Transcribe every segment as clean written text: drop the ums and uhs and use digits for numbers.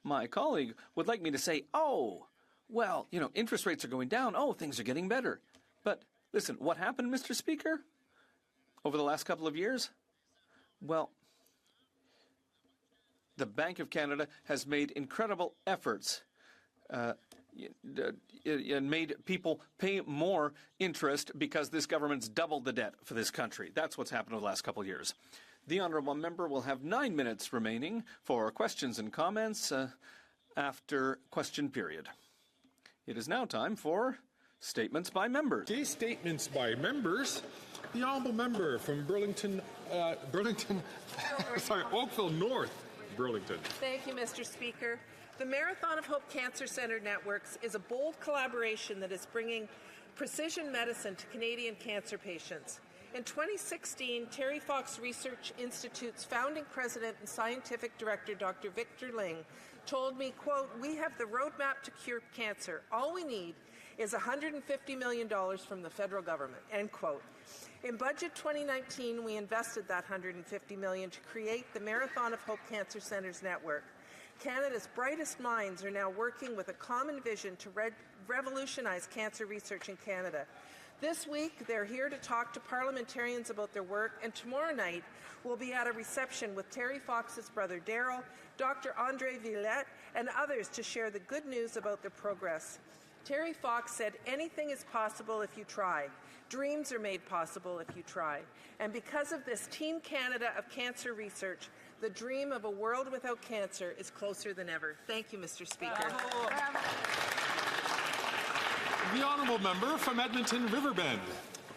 My colleague would like me to say, oh, well, interest rates are going down. Oh, things are getting better. But listen, what happened, Mr. Speaker, over the last couple of years? Well, the Bank of Canada has made incredible efforts and made people pay more interest because this government's doubled the debt for this country. That's what's happened over the last couple of years. The honourable member will have 9 minutes remaining for questions and comments after question period. It is now time for statements by members. Okay, statements by members. The honourable member from Oakville North, Burlington. Thank you, Mr. Speaker. The Marathon of Hope Cancer Centre Networks is a bold collaboration that is bringing precision medicine to Canadian cancer patients. In 2016, Terry Fox Research Institute's founding president and scientific director, Dr. Victor Ling, told me, quote, "We have the roadmap to cure cancer. All we need is $150 million from the federal government," end quote. In Budget 2019, we invested that $150 million to create the Marathon of Hope Cancer Centres Network. Canada's brightest minds are now working with a common vision to revolutionize cancer research in Canada. This week, they're here to talk to parliamentarians about their work, and tomorrow night, we'll be at a reception with Terry Fox's brother Daryl, Dr. Andre Villette, and others to share the good news about their progress. Terry Fox said, "Anything is possible if you try. Dreams are made possible if you try." And because of this Team Canada of cancer research, the dream of a world without cancer is closer than ever. Thank you, Mr. Speaker. The honourable member from Edmonton Riverbend.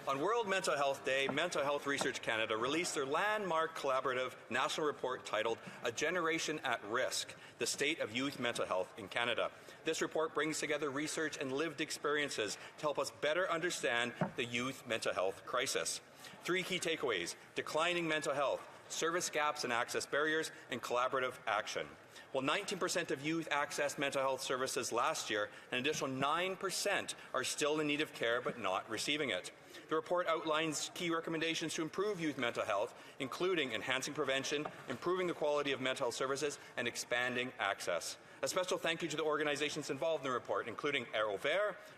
On World Mental Health Day, Mental Health Research Canada released their landmark collaborative national report titled A Generation at Risk, the State of Youth Mental Health in Canada. This report brings together research and lived experiences to help us better understand the youth mental health crisis. 3 key takeaways: declining mental health, service gaps and access barriers, and collaborative action. While 19% of youth accessed mental health services last year, an additional 9% are still in need of care but not receiving it. The report outlines key recommendations to improve youth mental health, including enhancing prevention, improving the quality of mental health services, and expanding access. A special thank you to the organizations involved in the report, including Air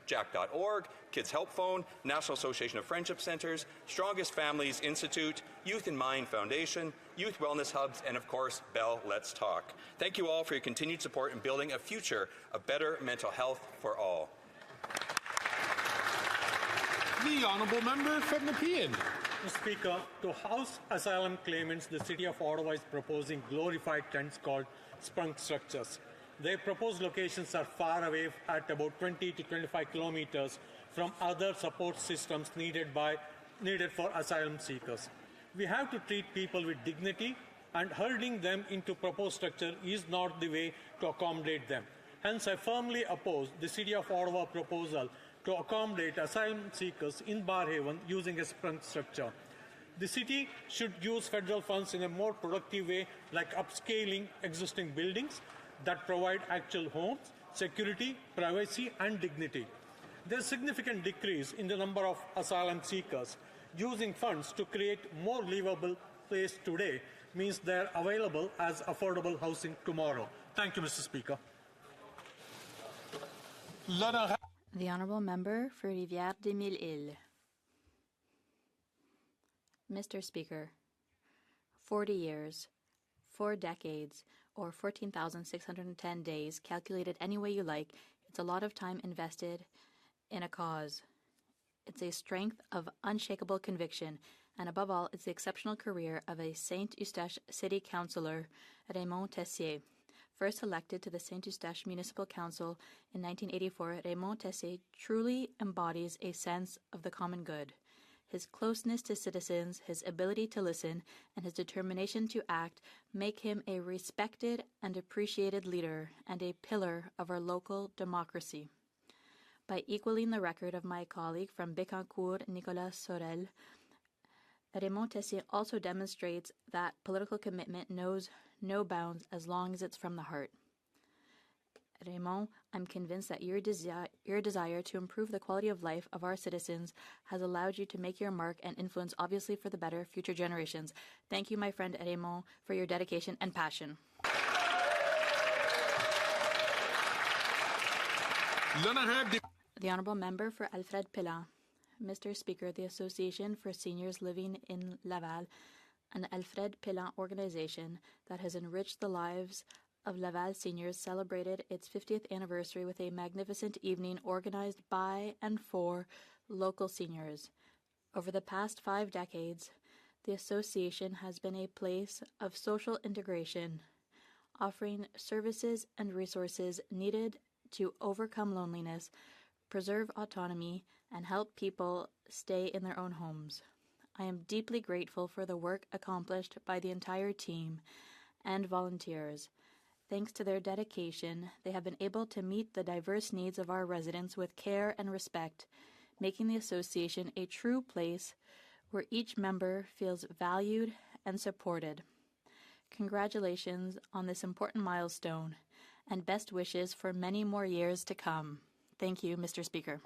Jack.org, Kids Help Phone, National Association of Friendship Centres, Strongest Families Institute, Youth in Mind Foundation, Youth Wellness Hubs, and of course, Bell Let's Talk. Thank you all for your continued support in building a future of better mental health for all. The honourable member from Nepean. Mr. Speaker, to house asylum claimants, the City of Ottawa is proposing glorified tents called sprung structures. Their proposed locations are far away at about 20 to 25 kilometers from other support systems needed for asylum seekers. We have to treat people with dignity, and herding them into proposed structure is not the way to accommodate them. Hence, I firmly oppose the City of Ottawa proposal to accommodate asylum seekers in Barhaven using a sprung structure. The city should use federal funds in a more productive way, like upscaling existing buildings that provide actual homes, security, privacy, and dignity. There is a significant decrease in the number of asylum seekers. Using funds to create more livable place today means they are available as affordable housing tomorrow. Thank you, Mr. Speaker. The Honourable Member for Rivière-des-Mille-Îles. Mr. Speaker, 40 years, 4 decades, or 14,610 days, calculated any way you like, it's a lot of time invested in a cause. It's a strength of unshakable conviction, and above all, it's the exceptional career of a Saint-Eustache City Councillor, Raymond Tessier. First elected to the Saint-Eustache Municipal Council in 1984, Raymond Tessier truly embodies a sense of the common good. His closeness to citizens, his ability to listen, and his determination to act make him a respected and appreciated leader and a pillar of our local democracy. By equaling the record of my colleague from Bécancour, Nicolas Sorel, Raymond Tessier also demonstrates that political commitment knows no bounds as long as it's from the heart. Raymond, I'm convinced that your desire to improve the quality of life of our citizens has allowed you to make your mark and influence, obviously for the better, future generations. Thank you, my friend Raymond, for your dedication and passion. The Honourable Member for Alfred Pellan. Mr. Speaker, the Association for Seniors Living in Laval, an Alfred Pellan organization that has enriched the lives of Laval seniors, celebrated its 50th anniversary with a magnificent evening organized by and for local seniors. Over the past 5 decades, the association has been a place of social integration, offering services and resources needed to overcome loneliness, preserve autonomy, and help people stay in their own homes. I am deeply grateful for the work accomplished by the entire team and volunteers. Thanks to their dedication, they have been able to meet the diverse needs of our residents with care and respect, making the association a true place where each member feels valued and supported. Congratulations on this important milestone, and best wishes for many more years to come. Thank you, Mr. Speaker.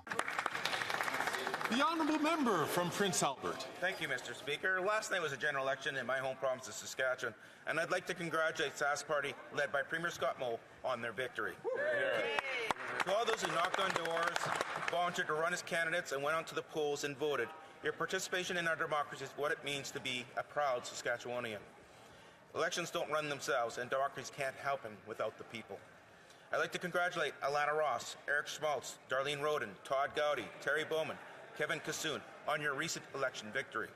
The Honourable Member from Prince Albert. Thank you, Mr. Speaker. Last night was a general election in my home province of Saskatchewan, and I'd like to congratulate Sask Party, led by Premier Scott Moe, on their victory. To all those who knocked on doors, volunteered to run as candidates, and went out to the polls and voted, your participation in our democracy is what it means to be a proud Saskatchewanian. Elections don't run themselves, and democracies can't happen without the people. I'd like to congratulate Alana Ross, Eric Schmaltz, Darlene Roden, Todd Gowdy, Terry Bowman, Kevin Kassoon on your recent election victory.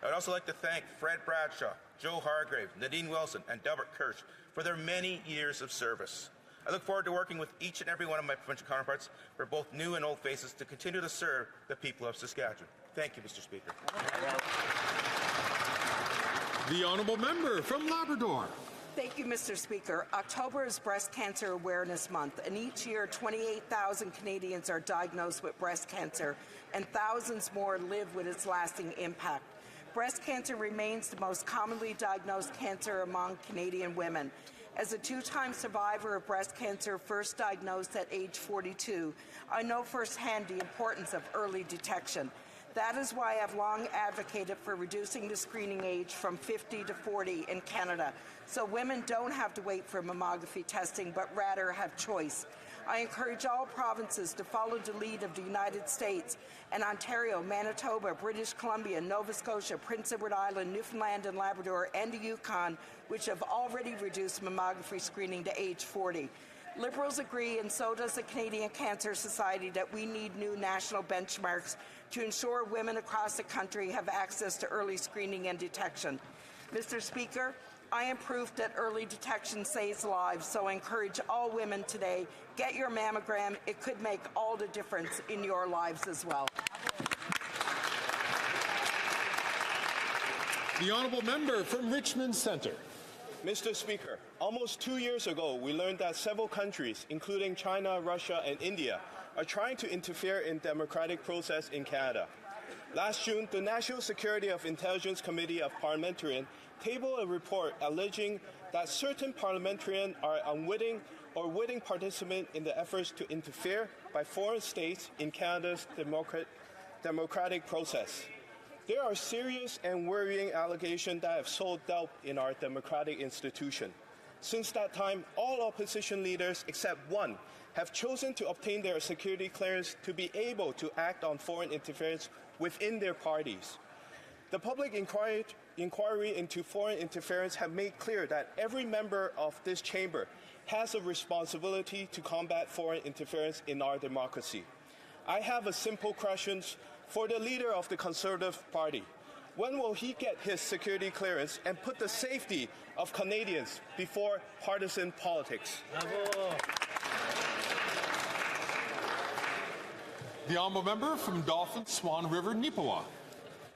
I would also like to thank Fred Bradshaw, Joe Hargrave, Nadine Wilson, and Delbert Kirsch for their many years of service. I look forward to working with each and every one of my provincial counterparts, for both new and old faces, to continue to serve the people of Saskatchewan. Thank you, Mr. Speaker. The Honourable Member from Labrador. Thank you, Mr. Speaker. October is Breast Cancer Awareness Month, and each year 28,000 Canadians are diagnosed with breast cancer, and thousands more live with its lasting impact. Breast cancer remains the most commonly diagnosed cancer among Canadian women. As a 2-time survivor of breast cancer, first diagnosed at age 42, I know firsthand the importance of early detection. That is why I've long advocated for reducing the screening age from 50 to 40 in Canada, so women don't have to wait for mammography testing, but rather have choice. I encourage all provinces to follow the lead of the United States and Ontario, Manitoba, British Columbia, Nova Scotia, Prince Edward Island, Newfoundland and Labrador, and the Yukon, which have already reduced mammography screening to age 40. Liberals agree, and so does the Canadian Cancer Society, that we need new national benchmarks to ensure women across the country have access to early screening and detection. Mr. Speaker, I am proof that early detection saves lives, so I encourage all women today, get your mammogram. It could make all the difference in your lives as well. The Honourable Member from Richmond Centre. Mr. Speaker, almost 2 years ago, we learned that several countries, including China, Russia, and India, are trying to interfere in the democratic process in Canada. Last June, the National Security of Intelligence Committee of Parliamentarians tabled a report alleging that certain parliamentarians are unwitting or witting participants in the efforts to interfere by foreign states in Canada's democratic process. There are serious and worrying allegations that have sowed doubt in our democratic institution. Since that time, all opposition leaders except one have chosen to obtain their security clearance to be able to act on foreign interference within their parties. The public inquiry into foreign interference have made clear that every member of this chamber has a responsibility to combat foreign interference in our democracy. I have a simple question for the leader of the Conservative Party. When will he get his security clearance and put the safety of Canadians before partisan politics? Bravo. The Honourable Member from Dauphin, Swan River, Neepawa.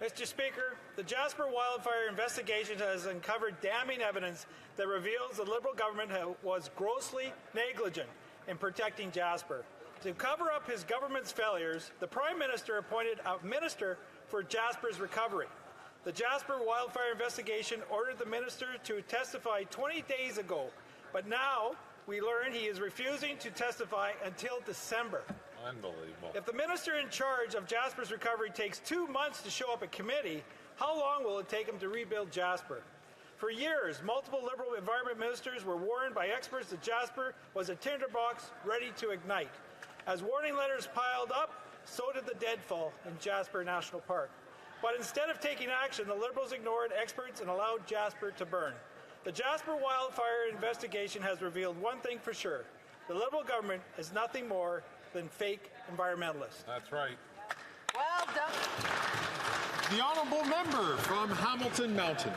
Mr. Speaker, the Jasper wildfire investigation has uncovered damning evidence that reveals the Liberal government was grossly negligent in protecting Jasper. To cover up his government's failures, the Prime Minister appointed a minister for Jasper's recovery. The Jasper wildfire investigation ordered the minister to testify 20 days ago, but now we learn he is refusing to testify until December. Unbelievable. If the minister in charge of Jasper's recovery takes 2 months to show up at committee, how long will it take him to rebuild Jasper? For years, multiple Liberal environment ministers were warned by experts that Jasper was a tinderbox ready to ignite. As warning letters piled up, so did the deadfall in Jasper National Park. But instead of taking action, the Liberals ignored experts and allowed Jasper to burn. The Jasper wildfire investigation has revealed one thing for sure. The Liberal government is nothing more than fake environmentalists. That's right. Well done. The honourable member from Hamilton Mountain.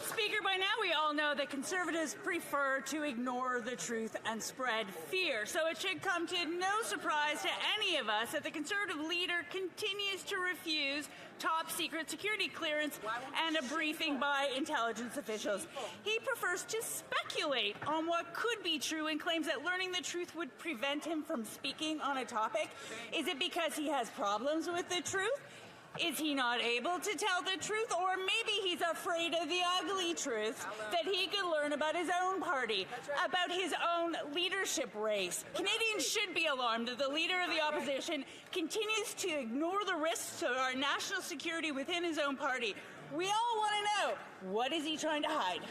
Speaker, by now we all know that Conservatives prefer to ignore the truth and spread fear. So it should come to no surprise to any of us that the Conservative leader continues to refuse top-secret security clearance and a briefing by intelligence officials. He prefers to speculate on what could be true and claims that learning the truth would prevent him from speaking on a topic. Is it because he has problems with the truth? Is he not able to tell the truth? Or maybe he's afraid of the ugly truth that he could learn about his own party, about his own leadership race. Canadians should be alarmed that the leader of the opposition continues to ignore the risks to our national security within his own party. We all want to know, what is he trying to hide?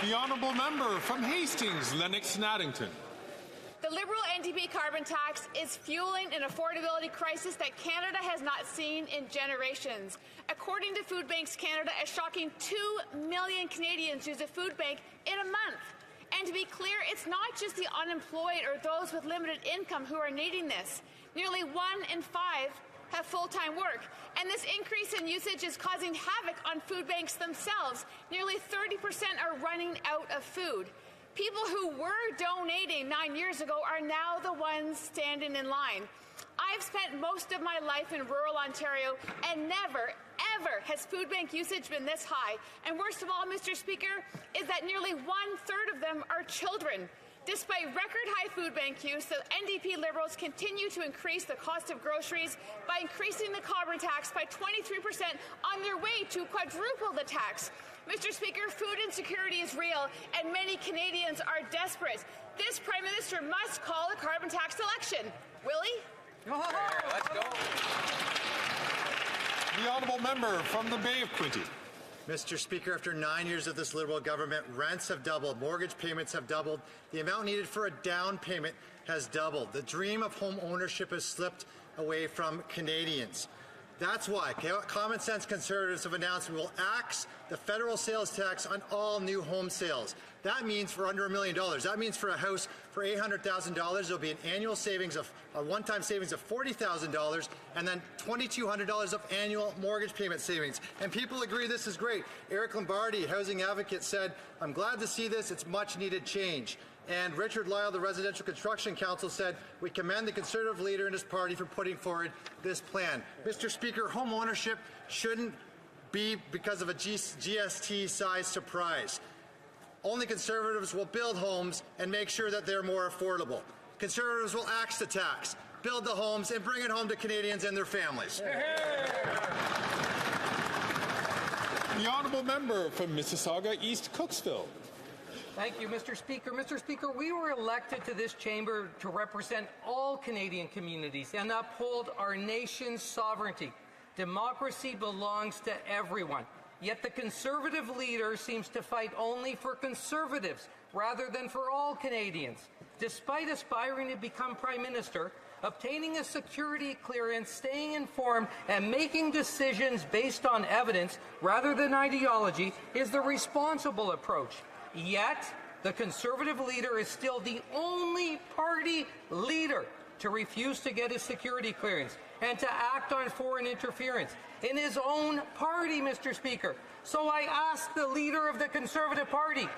The honourable member from Hastings, Lennox and Addington. The Liberal NDP carbon tax is fueling an affordability crisis that Canada has not seen in generations. According to Food Banks Canada, a shocking 2 million Canadians use a food bank in a month. And to be clear, it's not just the unemployed or those with limited income who are needing this. Nearly 1 in 5 have full-time work. And this increase in usage is causing havoc on food banks themselves. Nearly 30% are running out of food. People who were donating 9 years ago are now the ones standing in line. I've spent most of my life in rural Ontario, and never, ever has food bank usage been this high. And worst of all, Mr. Speaker, is that nearly 1/3 of them are children. Despite record-high food bank use, the NDP Liberals continue to increase the cost of groceries by increasing the carbon tax by 23% on their way to quadruple the tax. Mr. Speaker, food insecurity is real, and many Canadians are desperate. This Prime Minister must call a carbon tax election. Will he? Let's go. The honourable member from the Bay of Quinte. Mr. Speaker, after 9 years of this Liberal government, rents have doubled, mortgage payments have doubled, the amount needed for a down payment has doubled. The dream of home ownership has slipped away from Canadians. That's why Common Sense Conservatives have announced we will axe the federal sales tax on all new home sales. That means for under $1 million. That means for a house for $800,000, there'll be an annual savings of a one-time savings of $40,000 and then $2,200 of annual mortgage payment savings. And people agree this is great. Eric Lombardi, housing advocate, said, "I'm glad to see this. It's much needed change." And Richard Lyle, the Residential Construction Council, said, "We commend the Conservative leader and his party for putting forward this plan." Mr. Speaker, home ownership shouldn't be because of a GST-sized surprise. Only Conservatives will build homes and make sure that they're more affordable. Conservatives will axe the tax, build the homes, and bring it home to Canadians and their families. The honourable member from Mississauga East Cooksville. Thank you, Mr. Speaker. Mr. Speaker, we were elected to this chamber to represent all Canadian communities and uphold our nation's sovereignty. Democracy belongs to everyone. Yet the Conservative leader seems to fight only for Conservatives rather than for all Canadians. Despite aspiring to become Prime Minister, obtaining a security clearance, staying informed, and making decisions based on evidence rather than ideology is the responsible approach. Yet, the Conservative leader is still the only party leader to refuse to get his security clearance and to act on foreign interference in his own party, Mr. Speaker. So I ask the leader of the Conservative Party,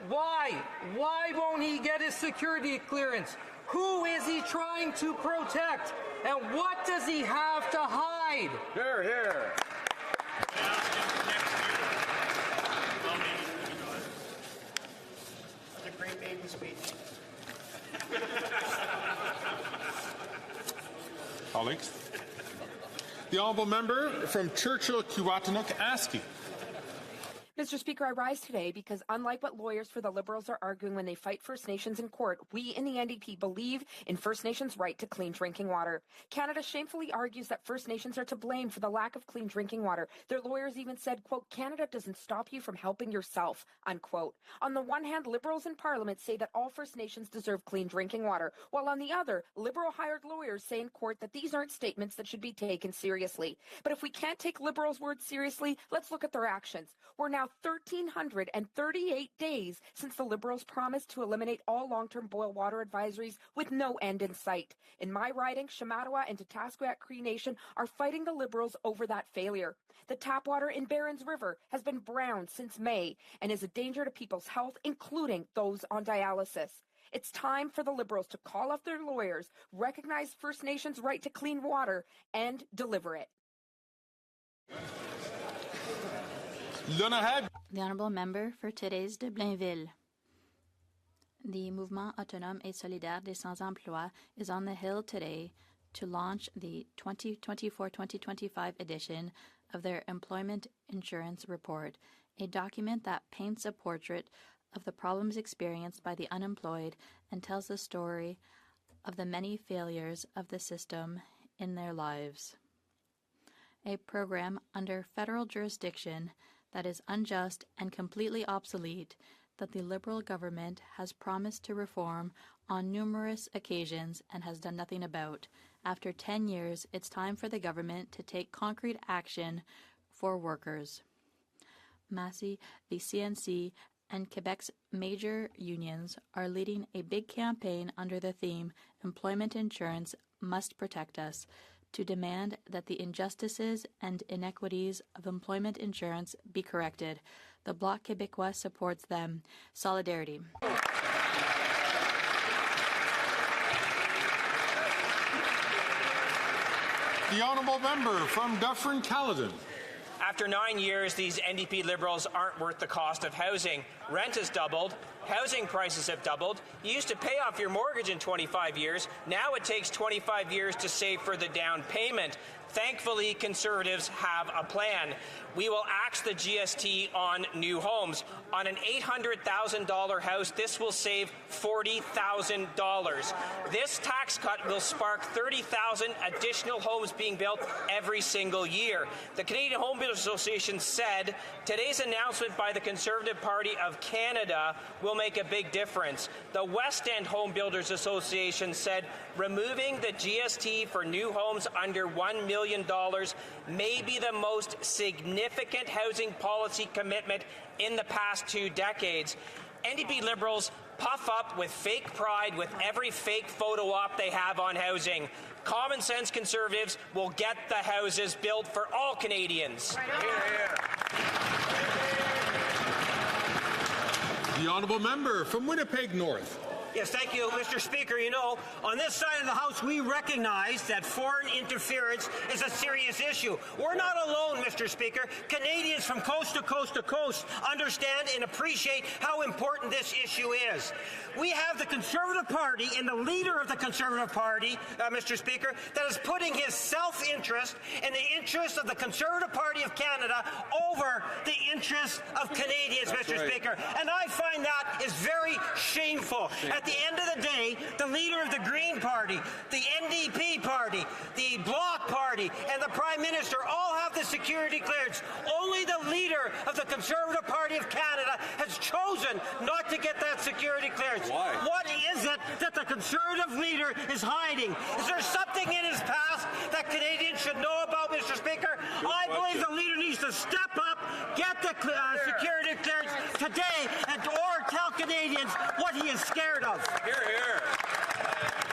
why? Why won't he get his security clearance? Who is he trying to protect? And what does he have to hide? Here, here. That's a great maiden speech. Colleagues. The honourable member from Churchill-Kiwatanuk-Askey. Mr. Speaker, I rise today because unlike what lawyers for the Liberals are arguing when they fight First Nations in court, we in the NDP believe in First Nations' right to clean drinking water. Canada shamefully argues that First Nations are to blame for the lack of clean drinking water. Their lawyers even said, quote, Canada doesn't stop you from helping yourself, unquote. On the one hand, Liberals in Parliament say that all First Nations deserve clean drinking water, while on the other, Liberal-hired lawyers say in court that these aren't statements that should be taken seriously. But if we can't take Liberals' words seriously, let's look at their actions. We're now 1,338 days since the Liberals promised to eliminate all long-term boil water advisories with no end in sight. In my riding, Shamattawa and Tatasquat Cree Nation are fighting the Liberals over that failure. The tap water in Barons River has been brown since May and is a danger to people's health, including those on dialysis. It's time for the Liberals to call up their lawyers, recognize First Nations' right to clean water, and deliver it. The Honourable Member for Thérèse de Blainville. The Mouvement Autonome et Solidaire des Sans-Emploi is on the Hill today to launch the 2024-2025 edition of their Employment Insurance Report, a document that paints a portrait of the problems experienced by the unemployed and tells the story of the many failures of the system in their lives. A program under federal jurisdiction that is unjust and completely obsolete that the Liberal government has promised to reform on numerous occasions and has done nothing about. After 10 years, it's time for the government to take concrete action for workers. Massy, the CNC, and Quebec's major unions are leading a big campaign under the theme Employment Insurance Must Protect Us, to demand that the injustices and inequities of employment insurance be corrected. The Bloc Québécois supports them. Solidarity. The Honourable Member from Dufferin-Caledon. After 9 years, these NDP Liberals aren't worth the cost of housing. Rent has doubled. Housing prices have doubled. You used to pay off your mortgage in 25 years. Now it takes 25 years to save for the down payment. Thankfully, Conservatives have a plan. We will axe the GST on new homes. On an $800,000 house, this will save $40,000. This tax cut will spark 30,000 additional homes being built every single year. The Canadian Home Builders Association said today's announcement by the Conservative Party of Canada will make a big difference. The West End Home Builders Association said removing the GST for new homes under $1 million may be the most significant housing policy commitment in the past 2 decades. NDP Liberals puff up with fake pride with every fake photo op they have on housing. Common sense Conservatives will get the houses built for all Canadians. The Honourable Member from Winnipeg North. Yes, thank you, Mr. Speaker. You know, on this side of the House, we recognize that foreign interference is a serious issue. We're not alone, Mr. Speaker. Canadians from coast to coast to coast understand and appreciate how important this issue is. We have the Conservative Party and the leader of the Conservative Party, Mr. Speaker, that is putting his self-interest and the interest of the Conservative Party of Canada over the interests of Canadians, Mr. Speaker. And I find that is very shameful. At the end of the day, the leader of the Green Party, the NDP Party, the Bloc Party, and the Prime Minister all have the security clearance. Only the leader of the Conservative Party of Canada has chosen not to get that security clearance. Why? What is it that the Conservative leader is hiding? Is there something in his past that Canadians should know about, Mr. Speaker? I believe the leader needs to step up, get the security clearance today, or tell Canadians what he is scared of. Hear, hear.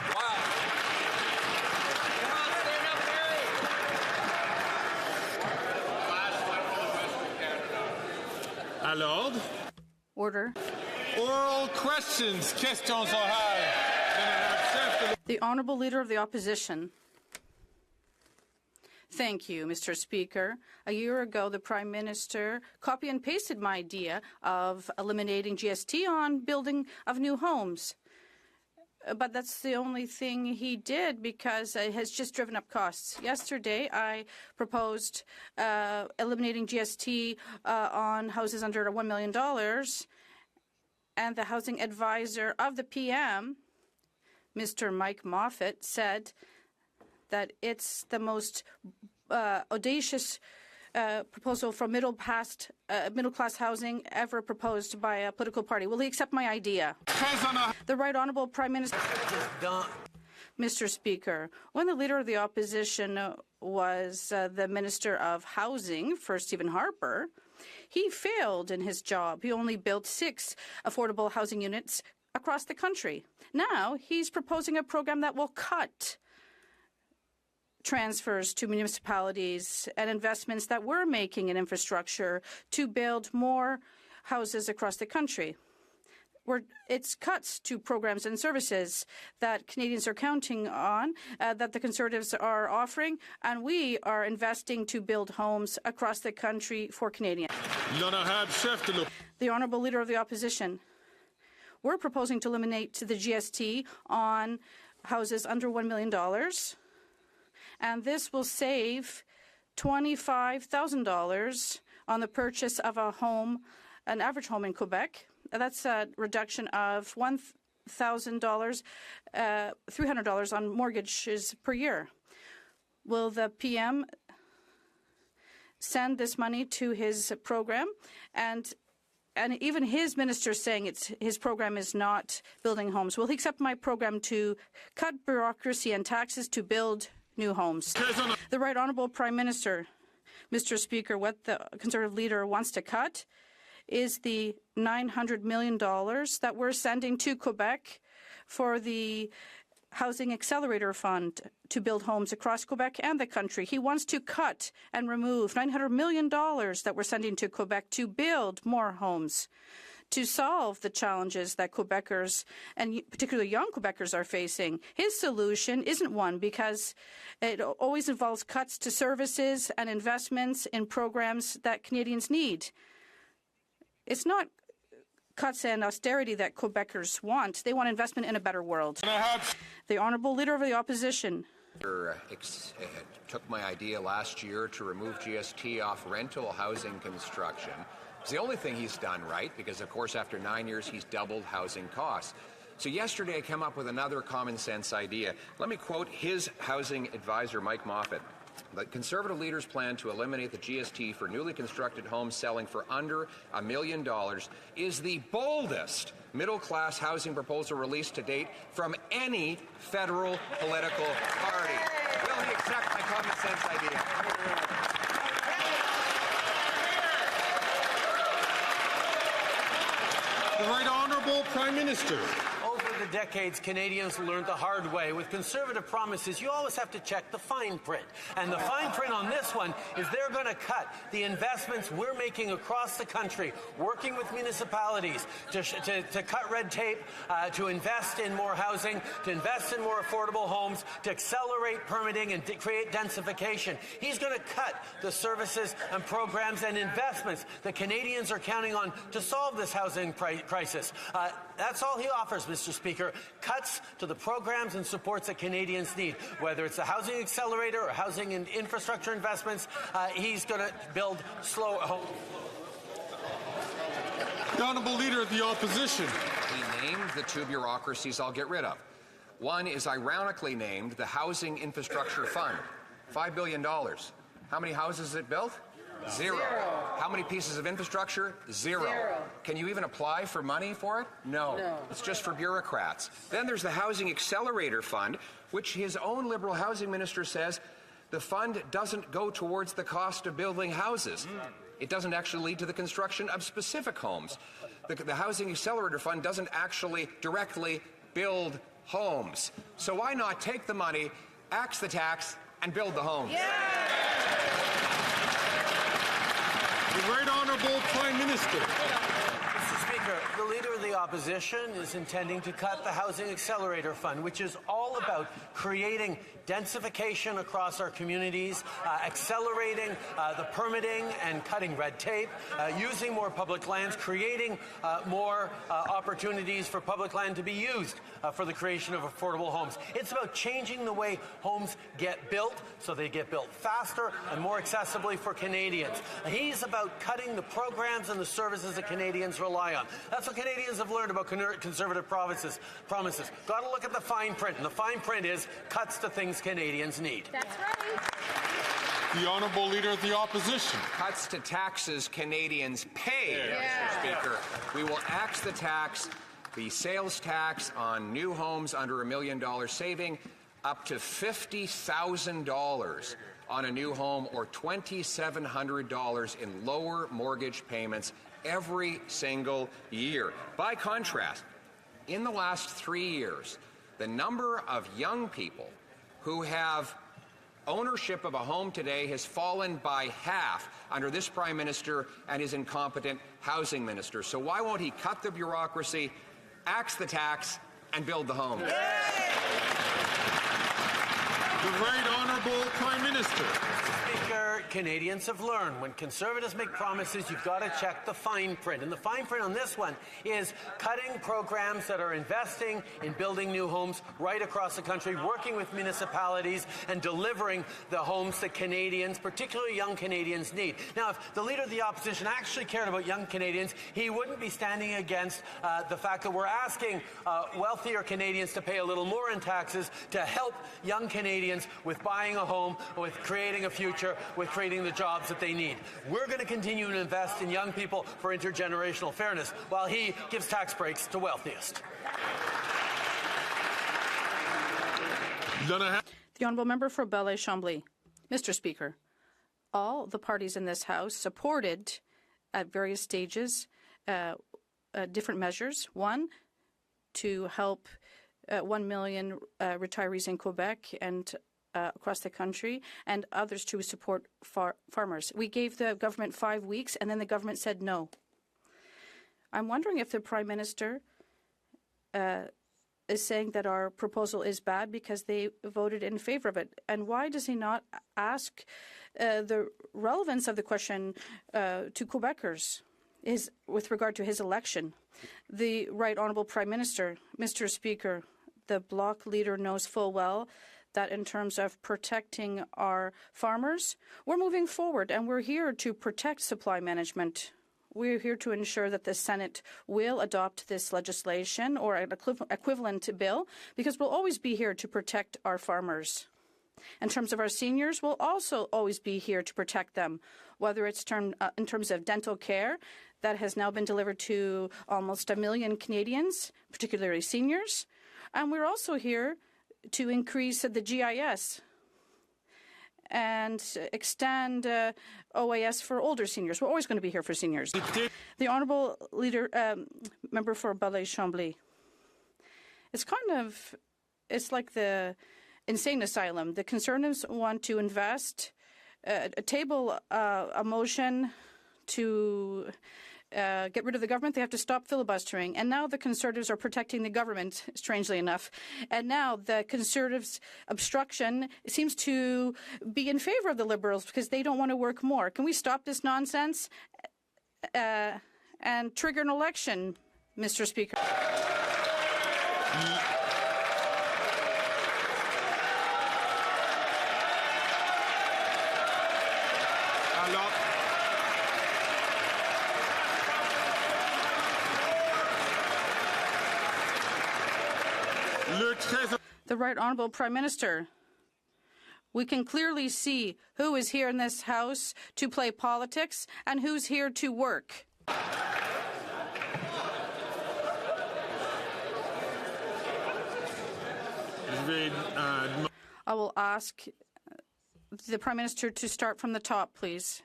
Wow. À l'ordre. Order. Oral questions. Questions orales. The Honourable Leader of the Opposition. Thank you, Mr. Speaker. A year ago, the Prime Minister copy and pasted my idea of eliminating GST on building of new homes. But that's the only thing he did because it has just driven up costs. Yesterday, I proposed eliminating GST on houses under $1 million, and the housing advisor of the PM, Mr. Mike Moffat, said that it's the most audacious proposal for middle-class housing ever proposed by a political party. Will he accept my idea? The Right Honourable Prime Minister. Mr. Speaker, when the Leader of the Opposition was the Minister of Housing for Stephen Harper, he failed in his job. He only built 6 affordable housing units across the country. Now he's proposing a program that will cut transfers to municipalities and investments that we're making in infrastructure to build more houses across the country. It's cuts to programs and services that Canadians are counting on, that the Conservatives are offering, and we are investing to build homes across the country for Canadians. The Honourable Leader of the Opposition, we're proposing to eliminate the GST on houses under $1 million. And this will save $25,000 on the purchase of a home, an average home in Quebec. That's a reduction of $1,000, $300 on mortgages per year. Will the PM send this money to his program? And even his minister is saying his program is not building homes. Will he accept my program to cut bureaucracy and taxes to build new homes? The Right Honourable Prime Minister, Mr. Speaker, what the Conservative leader wants to cut is the $900 million that we're sending to Quebec for the Housing Accelerator Fund to build homes across Quebec and the country. He wants to cut and remove $900 million that we're sending to Quebec to build more homes, to solve the challenges that Quebecers, and particularly young Quebecers, are facing. His solution isn't one because it always involves cuts to services and investments in programs that Canadians need. It's not cuts and austerity that Quebecers want. They want investment in a better world. The Honourable Leader of the Opposition. Took my idea last year to remove GST off rental housing construction. It's the only thing he's done right because, of course, after 9 years, he's doubled housing costs. So yesterday, I came up with another common sense idea. Let me quote his housing advisor, Mike Moffat. The Conservative leaders plan to eliminate the GST for newly constructed homes selling for under $1 million is the boldest middle-class housing proposal released to date from any federal political party. Will he accept my common sense idea? The Right Honourable Prime Minister. Over the decades, Canadians learned the hard way. With Conservative promises, you always have to check the fine print. And the fine print on this one is they're going to cut the investments we're making across the country, working with municipalities to cut red tape, to invest in more housing, to invest in more affordable homes, to accelerate permitting and create densification. He's going to cut the services and programs and investments that Canadians are counting on to solve this housing crisis. That's all he offers, Mr. Speaker. Cuts to the programs and supports that Canadians need, whether it's the Housing Accelerator or housing and infrastructure investments. He's going to build slow homes. The Honourable Leader of the Opposition. He named the 2 bureaucracies I'll get rid of. One is ironically named the Housing Infrastructure Fund, $5 billion. How many houses is it built? Zero. How many pieces of infrastructure? Zero. Can you even apply for money for it? No. It's just for bureaucrats. Then there's the Housing Accelerator Fund, which his own Liberal housing minister says the fund doesn't go towards the cost of building houses. It doesn't actually lead to the construction of specific homes. The Housing Accelerator Fund doesn't actually directly build homes. So why not take the money, axe the tax, and build the homes? The Right Honourable Prime Minister. Mr. Speaker, the Leader of the Opposition is intending to cut the Housing Accelerator Fund, which is all about creating densification across our communities, accelerating the permitting and cutting red tape, using more public lands, creating more opportunities for public land to be used for the creation of affordable homes. It's about changing the way homes get built so they get built faster and more accessibly for Canadians. He's about cutting the programs and the services that Canadians rely on. That's what Canadians have learned about Conservative promises. Got to look at the fine print, and the fine print is cuts to things Canadians need. That's right. The Honourable Leader of the Opposition. Cuts to taxes Canadians pay, Mr. Speaker. We will axe the tax, the sales tax on new homes under $1 million, saving up to $50,000 on a new home or $2,700 in lower mortgage payments every single year. By contrast, in the last 3 years, the number of young people who have ownership of a home today has fallen by half under this Prime Minister and his incompetent housing minister. So why won't he cut the bureaucracy, axe the tax, and build the homes? The Right Honourable Prime Minister. Speaker, Canadians have learned when Conservatives make promises, you've got to check the fine print. And the fine print on this one is cutting programs that are investing in building new homes right across the country, working with municipalities and delivering the homes that Canadians, particularly young Canadians, need. Now, if the Leader of the Opposition actually cared about young Canadians, he wouldn't be standing against the fact that we're asking wealthier Canadians to pay a little more in taxes to help young Canadians with buying a home, with creating a future, with creating the jobs that they need. We're going to continue to invest in young people for intergenerational fairness while he gives tax breaks to wealthiest. The Honourable Member for Belleuil-Chambly. Mr. Speaker, all the parties in this House supported at various stages different measures. One, to help 1 million retirees in Quebec and across the country, and others to support farmers. We gave the government 5 weeks, and then the government said no. I'm wondering if the Prime Minister is saying that our proposal is bad because they voted in favor of it. And why does he not ask the relevance of the question to Quebecers with regard to his election? The Right Honourable Prime Minister, Mr. Speaker, the Bloc leader knows full well that in terms of protecting our farmers, we're moving forward and we're here to protect supply management. We're here to ensure that the Senate will adopt this legislation or an equivalent bill because we'll always be here to protect our farmers. In terms of our seniors, we'll also always be here to protect them, whether it's in terms of dental care that has now been delivered to almost 1 million Canadians, particularly seniors. And we're also here to increase the GIS and extend OAS for older seniors. We're always going to be here for seniors. The Honourable Member for Belleuil-Chambly. It's like the insane asylum. The Conservatives want to table a motion to get rid of the government. They have to stop filibustering. And now the Conservatives are protecting the government, strangely enough. And now the Conservatives' obstruction seems to be in favor of the Liberals because they don't want to work more. Can we stop this nonsense and trigger an election, Mr. Speaker? The Right Honourable Prime Minister, we can clearly see who is here in this House to play politics and who's here to work. I will ask the Prime Minister to start from the top, please.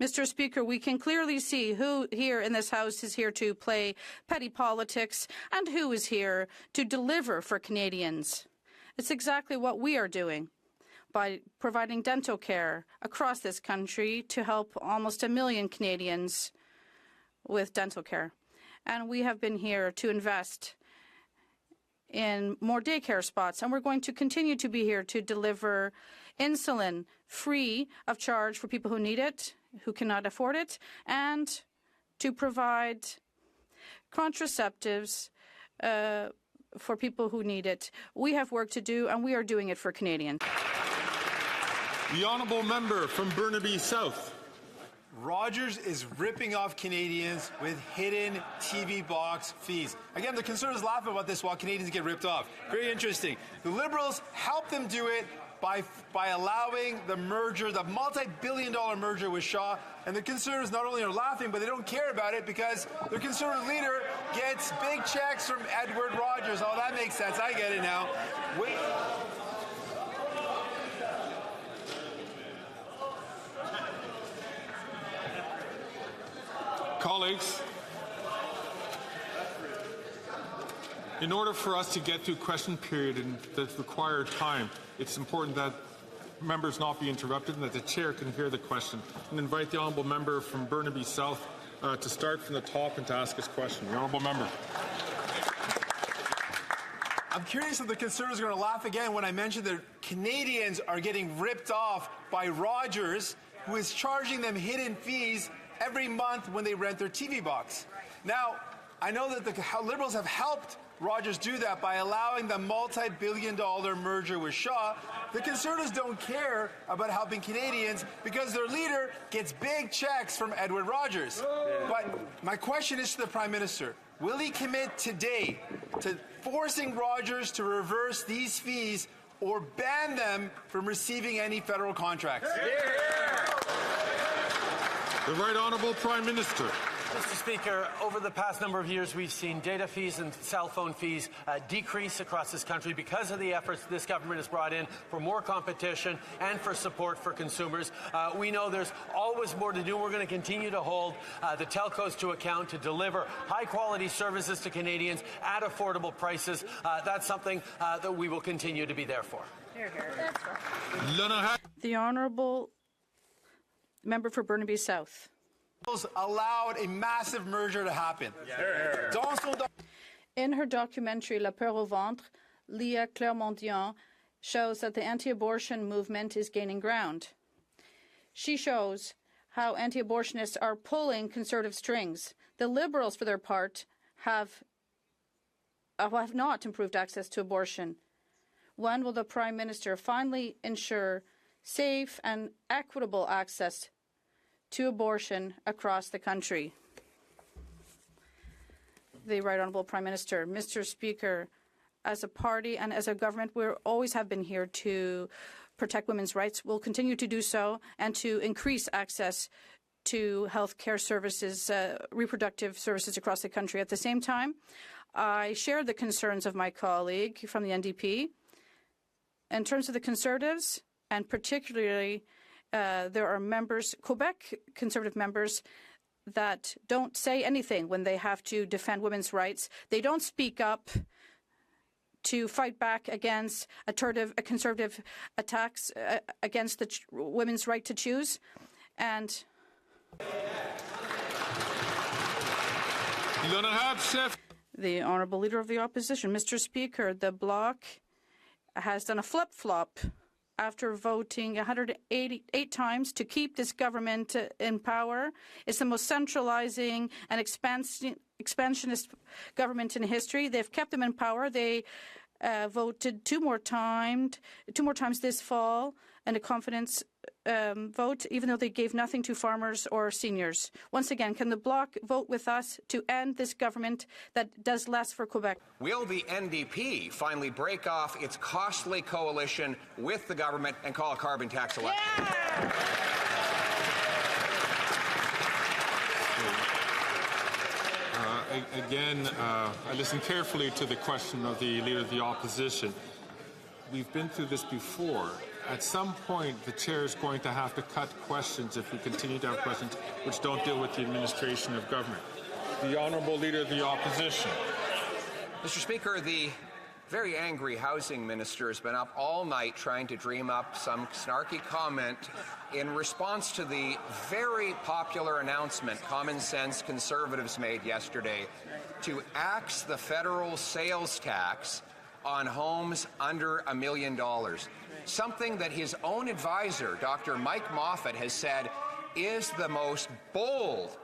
Mr. Speaker, we can clearly see who here in this House is here to play petty politics and who is here to deliver for Canadians. It's exactly what we are doing by providing dental care across this country to help almost 1 million Canadians with dental care. And we have been here to invest in more daycare spots, and we're going to continue to be here to deliver insulin free of charge for people who need it, who cannot afford it, and to provide contraceptives for people who need it. We have work to do, and we are doing it for Canadians. The honourable member from Burnaby South. Rogers is ripping off Canadians with hidden TV box fees. Again, the Conservatives laugh about this while Canadians get ripped off. Very interesting. The Liberals help them do it by allowing the merger, the multi-billion-dollar merger with Shaw. And the Conservatives not only are laughing, but they don't care about it because their Conservative leader gets big checks from Edward Rogers. Oh, that makes sense. I get it now. Colleagues, in order for us to get through question period in the required time, it's important that members not be interrupted and that the chair can hear the question. And invite the honourable member from Burnaby South to start from the top and to ask his question. The honourable member. I'm curious if the Conservatives are going to laugh again when I mention that Canadians are getting ripped off by Rogers, who is charging them hidden fees every month when they rent their TV box. Now, I know that the Liberals have helped Rogers do that by allowing the multi-billion-dollar merger with Shaw. The Conservatives don't care about helping Canadians because their leader gets big checks from Edward Rogers. But my question is to the Prime Minister. Will he commit today to forcing Rogers to reverse these fees or ban them from receiving any federal contracts? The Right Honourable Prime Minister. Mr. Speaker, over the past number of years, we've seen data fees and cell phone fees decrease across this country because of the efforts this government has brought in for more competition and for support for consumers. We know there's always more to do. We're going to continue to hold the telcos to account to deliver high-quality services to Canadians at affordable prices. That's something that we will continue to be there for. The Honourable Member for Burnaby South. Allowed a massive merger to happen. In her documentary La Peur au Ventre, Leah Clermont-Dion shows that the anti-abortion movement is gaining ground. She shows how anti-abortionists are pulling Conservative strings. The Liberals, for their part, have not improved access to abortion. When will the Prime Minister finally ensure safe and equitable access to abortion across the country? The Right Honourable Prime Minister. Mr. Speaker, as a party and as a government, we always have been here to protect women's rights. We'll continue to do so and to increase access to health care services, reproductive services across the country. At the same time, I share the concerns of my colleague from the NDP. In terms of the Conservatives, and particularly there are members, Quebec Conservative members, that don't say anything when they have to defend women's rights. They don't speak up to fight back against conservative attacks against the women's right to choose. And the Honourable Leader of the Opposition. Mr. Speaker, the Bloc has done a flip-flop after voting 188 times to keep this government in power. It's the most centralizing and expansionist government in history. They've kept them in power. They voted two more times this fall in a confidence vote, even though they gave nothing to farmers or seniors. Once again, can the Bloc vote with us to end this government that does less for Quebec? Will the NDP finally break off its costly coalition with the government and call a carbon tax election? Yeah! I listened carefully to the question of the Leader of the Opposition. We've been through this before. At some point, the chair is going to have to cut questions if we continue to have questions which don't deal with the administration of government. The Honourable Leader of the Opposition. Mr. Speaker, the very angry housing minister has been up all night trying to dream up some snarky comment in response to the very popular announcement Common Sense Conservatives made yesterday to axe the federal sales tax on homes under $1 million. Something that his own advisor, Dr. Mike Moffat, has said is the most bold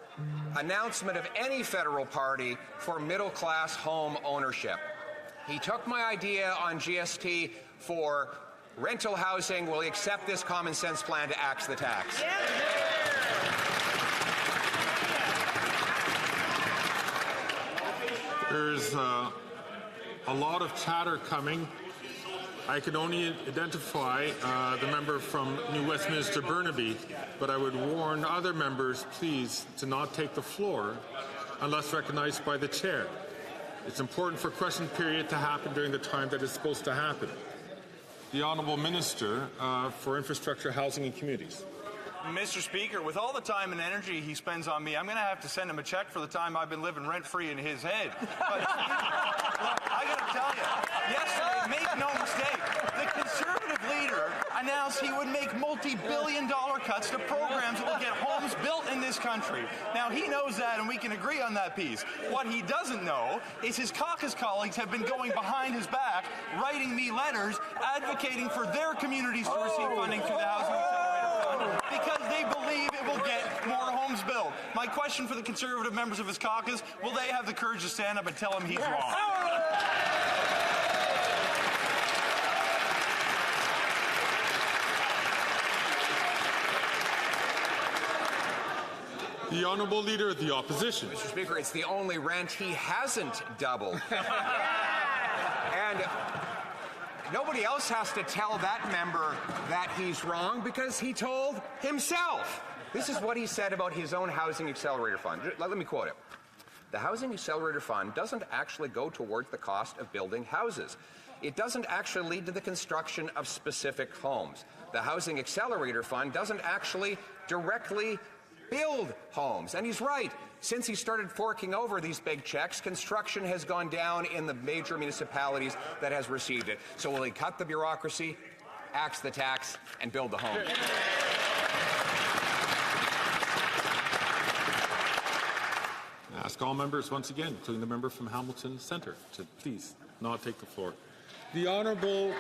announcement of any federal party for middle-class home ownership. He took my idea on GST for rental housing. Will he accept this common sense plan to axe the tax? Yeah. There's a lot of chatter coming. I can only identify the member from New Westminster Burnaby, but I would warn other members, please, to not take the floor unless recognized by the chair. It's important for question period to happen during the time that it's supposed to happen. The Honourable Minister for Infrastructure, Housing and Communities. Mr. Speaker, with all the time and energy he spends on me, I'm going to have to send him a check for the time I've been living rent-free in his head. But I got to tell you, yesterday, make no mistake, the Conservative leader announced he would make multi-billion-dollar cuts to programs that will get homes built in this country. Now, he knows that, and we can agree on that piece. What he doesn't know is his caucus colleagues have been going behind his back, writing me letters advocating for their communities to receive funding through the Housing Accelerator Fund because they believe it will get more homes built. My question for the Conservative members of his caucus, will they have the courage to stand up and tell him he's wrong? The Honourable Leader of the Opposition. Mr. Speaker, it's the only rent he hasn't doubled. And nobody else has to tell that member that he's wrong because he told himself. This is what he said about his own Housing Accelerator Fund. Let me quote it. The Housing Accelerator Fund doesn't actually go towards the cost of building houses. It doesn't actually lead to the construction of specific homes. The Housing Accelerator Fund doesn't actually directly build homes. And he's right. Since he started forking over these big checks, construction has gone down in the major municipalities that has received it. So will he cut the bureaucracy, axe the tax, and build the home? I ask all members once again, including the member from Hamilton Centre, to please not take the floor. The Honourable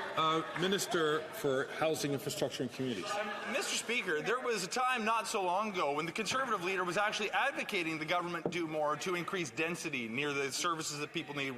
Minister for Housing, Infrastructure and Communities. Mr. Speaker, there was a time not so long ago when the Conservative leader was actually advocating the government do more to increase density near the services that people need.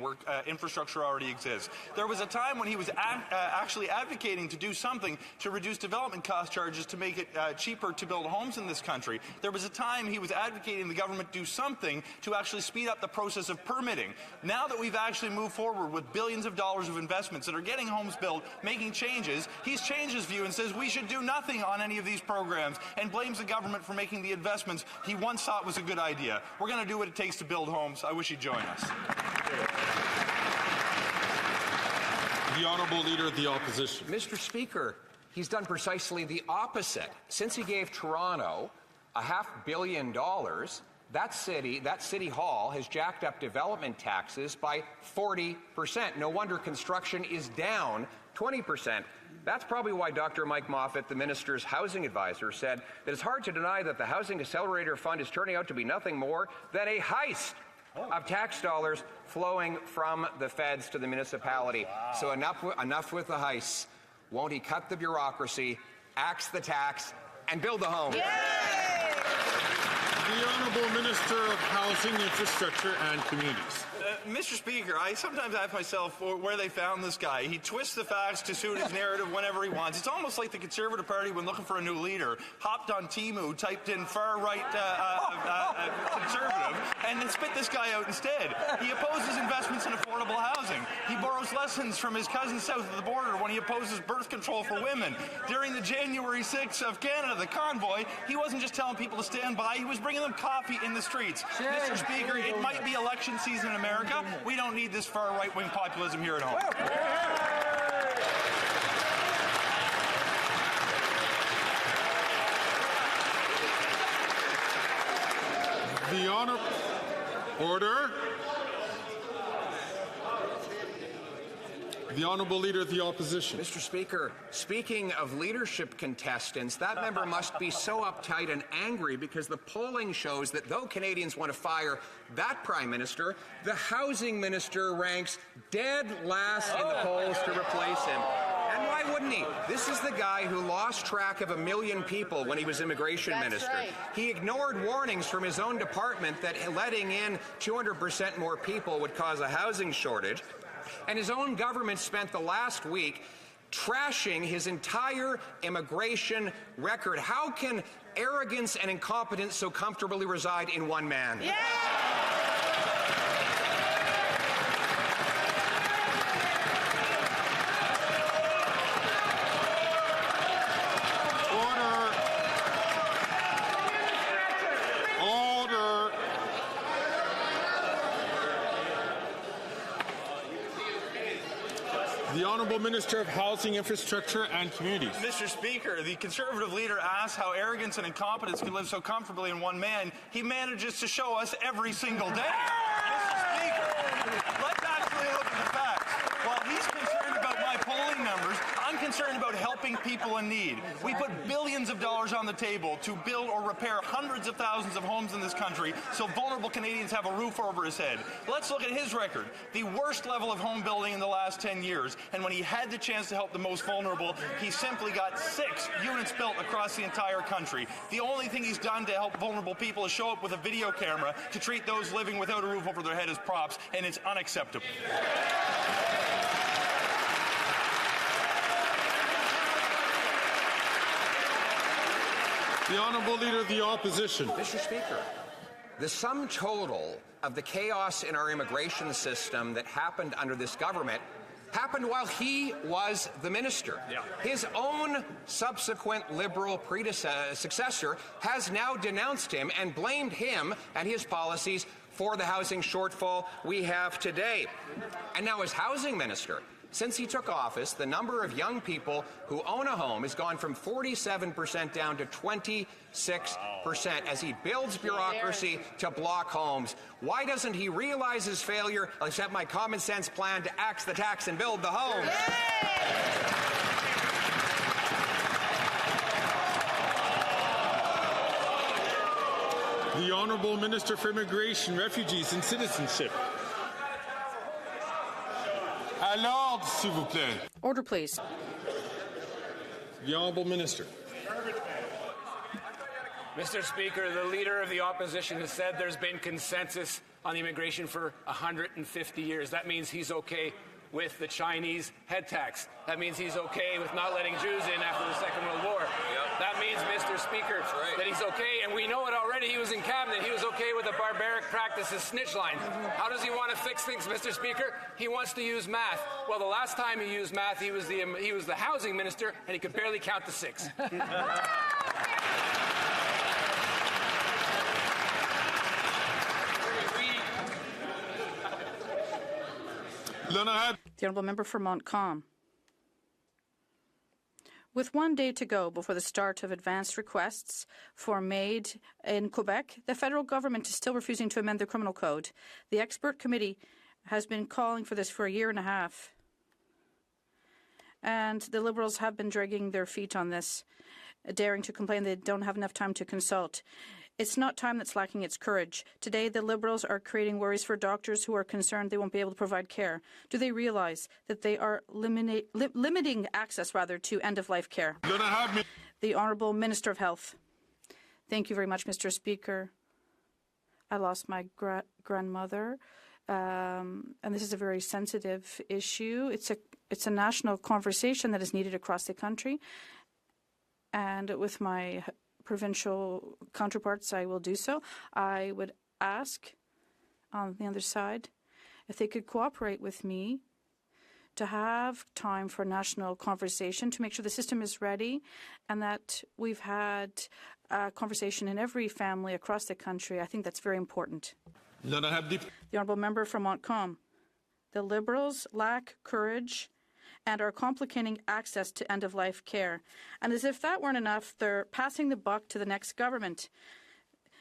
Infrastructure already exists. There was a time when he was actually advocating to do something to reduce development cost charges to make it cheaper to build homes in this country. There was a time he was advocating the government do something to actually speed up the process of permitting. Now that we've actually moved forward with billions of dollars of investments that are getting homes built, making changes, he's changed his view and says we should do nothing on any of these programs and blames the government for making the investments he once thought was a good idea. We're going to do what it takes to build homes. I wish he'd join us. The Honourable Leader of the Opposition. Mr. Speaker, he's done precisely the opposite. Since he gave Toronto $500 million, that city hall has jacked up development taxes by 40%. No wonder construction is down 20%. That's probably why Dr. Mike Moffat, the minister's housing advisor, said that it's hard to deny that the Housing Accelerator Fund is turning out to be nothing more than a heist of tax dollars flowing from the feds to the municipality. Wow. So enough with the heists. Won't he cut the bureaucracy, axe the tax, and build the home? Yay! The Honourable Minister of Housing, Infrastructure and Communities. Mr. Speaker, I sometimes ask myself where they found this guy. He twists the facts to suit his narrative whenever he wants. It's almost like the Conservative Party, when looking for a new leader, hopped on Temu, typed in far-right Conservative, and then spit this guy out instead. He opposes investments in affordable housing. He borrows lessons from his cousins south of the border when he opposes birth control for women. During the January 6th of Canada, the convoy, he wasn't just telling people to stand by, he was bringing them coffee in the streets. Mr. Speaker, it might be election season in America. We don't need this far right-wing populism here at home. The Order. The Honourable Leader of the Opposition. Mr. Speaker, speaking of leadership contestants, that member must be so uptight and angry because the polling shows that though Canadians want to fire that Prime Minister, the Housing Minister ranks dead last in the polls to replace him. And why wouldn't he? This is the guy who lost track of 1 million people when he was Immigration Minister. Right. He ignored warnings from his own department that letting in 200% more people would cause a housing shortage. And his own government spent the last week trashing his entire immigration record. How can arrogance and incompetence so comfortably reside in one man? Yeah! The Honourable Minister of Housing, Infrastructure and Communities. Mr. Speaker, the Conservative leader asks how arrogance and incompetence can live so comfortably in one man. He manages to show us every single day. Mr. Speaker, let's actually look at the facts. While he's concerned about my polling numbers, I'm concerned about helping people in need. We put billions of dollars on the table to build or repair hundreds of thousands of homes in this country so vulnerable Canadians have a roof over his head. Let's look at his record. The worst level of home building in the last 10 years. And when he had the chance to help the most vulnerable, he simply got 6 units built across the entire country. The only thing he's done to help vulnerable people is show up with a video camera to treat those living without a roof over their head as props, and it's unacceptable. The Honourable Leader of the Opposition. Mr. Speaker, the sum total of the chaos in our immigration system that happened under this government happened while he was the minister. Yeah. His own subsequent Liberal successor has now denounced him and blamed him and his policies for the housing shortfall we have today. And now as housing minister, since he took office, the number of young people who own a home has gone from 47% down to 26% as he builds bureaucracy to block homes. Why doesn't he realize his failure, accept my common sense plan to axe the tax and build the home? The Honourable Minister for Immigration, Refugees and Citizenship. À l'ordre, s'il vous plaît. Order, please. The Honourable Minister. Mr. Speaker, the Leader of the Opposition has said there's been consensus on immigration for 150 years. That means he's okay with the Chinese head tax. That means he's okay with not letting Jews in after the Second World War. Yep. That means, Mr. Speaker, that he's okay, and we know it already. He was in cabinet. He was okay with the barbaric practices snitch line. How does he want to fix things, Mr. Speaker? He wants to use math. Well, the last time he used math, he was the housing minister, and he could barely count to 6. The Honourable Member for Montcalm. With 1 day to go before the start of advanced requests for MAID in Quebec, the federal government is still refusing to amend the criminal code. The expert committee has been calling for this for a year and a half. And the Liberals have been dragging their feet on this, daring to complain they don't have enough time to consult. It's not time that's lacking, it's courage. Today, the Liberals are creating worries for doctors who are concerned they won't be able to provide care. Do they realize that they are limiting access, to end-of-life care? The Honourable Minister of Health. Thank you very much, Mr. Speaker. I lost my grandmother, and this is a very sensitive issue. It's a national conversation that is needed across the country, and with my provincial counterparts, I will do so. I would ask on the other side if they could cooperate with me to have time for a national conversation to make sure the system is ready and that we've had a conversation in every family across the country. I think that's very important. The Honourable Member from Montcalm. The Liberals lack courage and are complicating access to end-of-life care. And as if that weren't enough, they're passing the buck to the next government.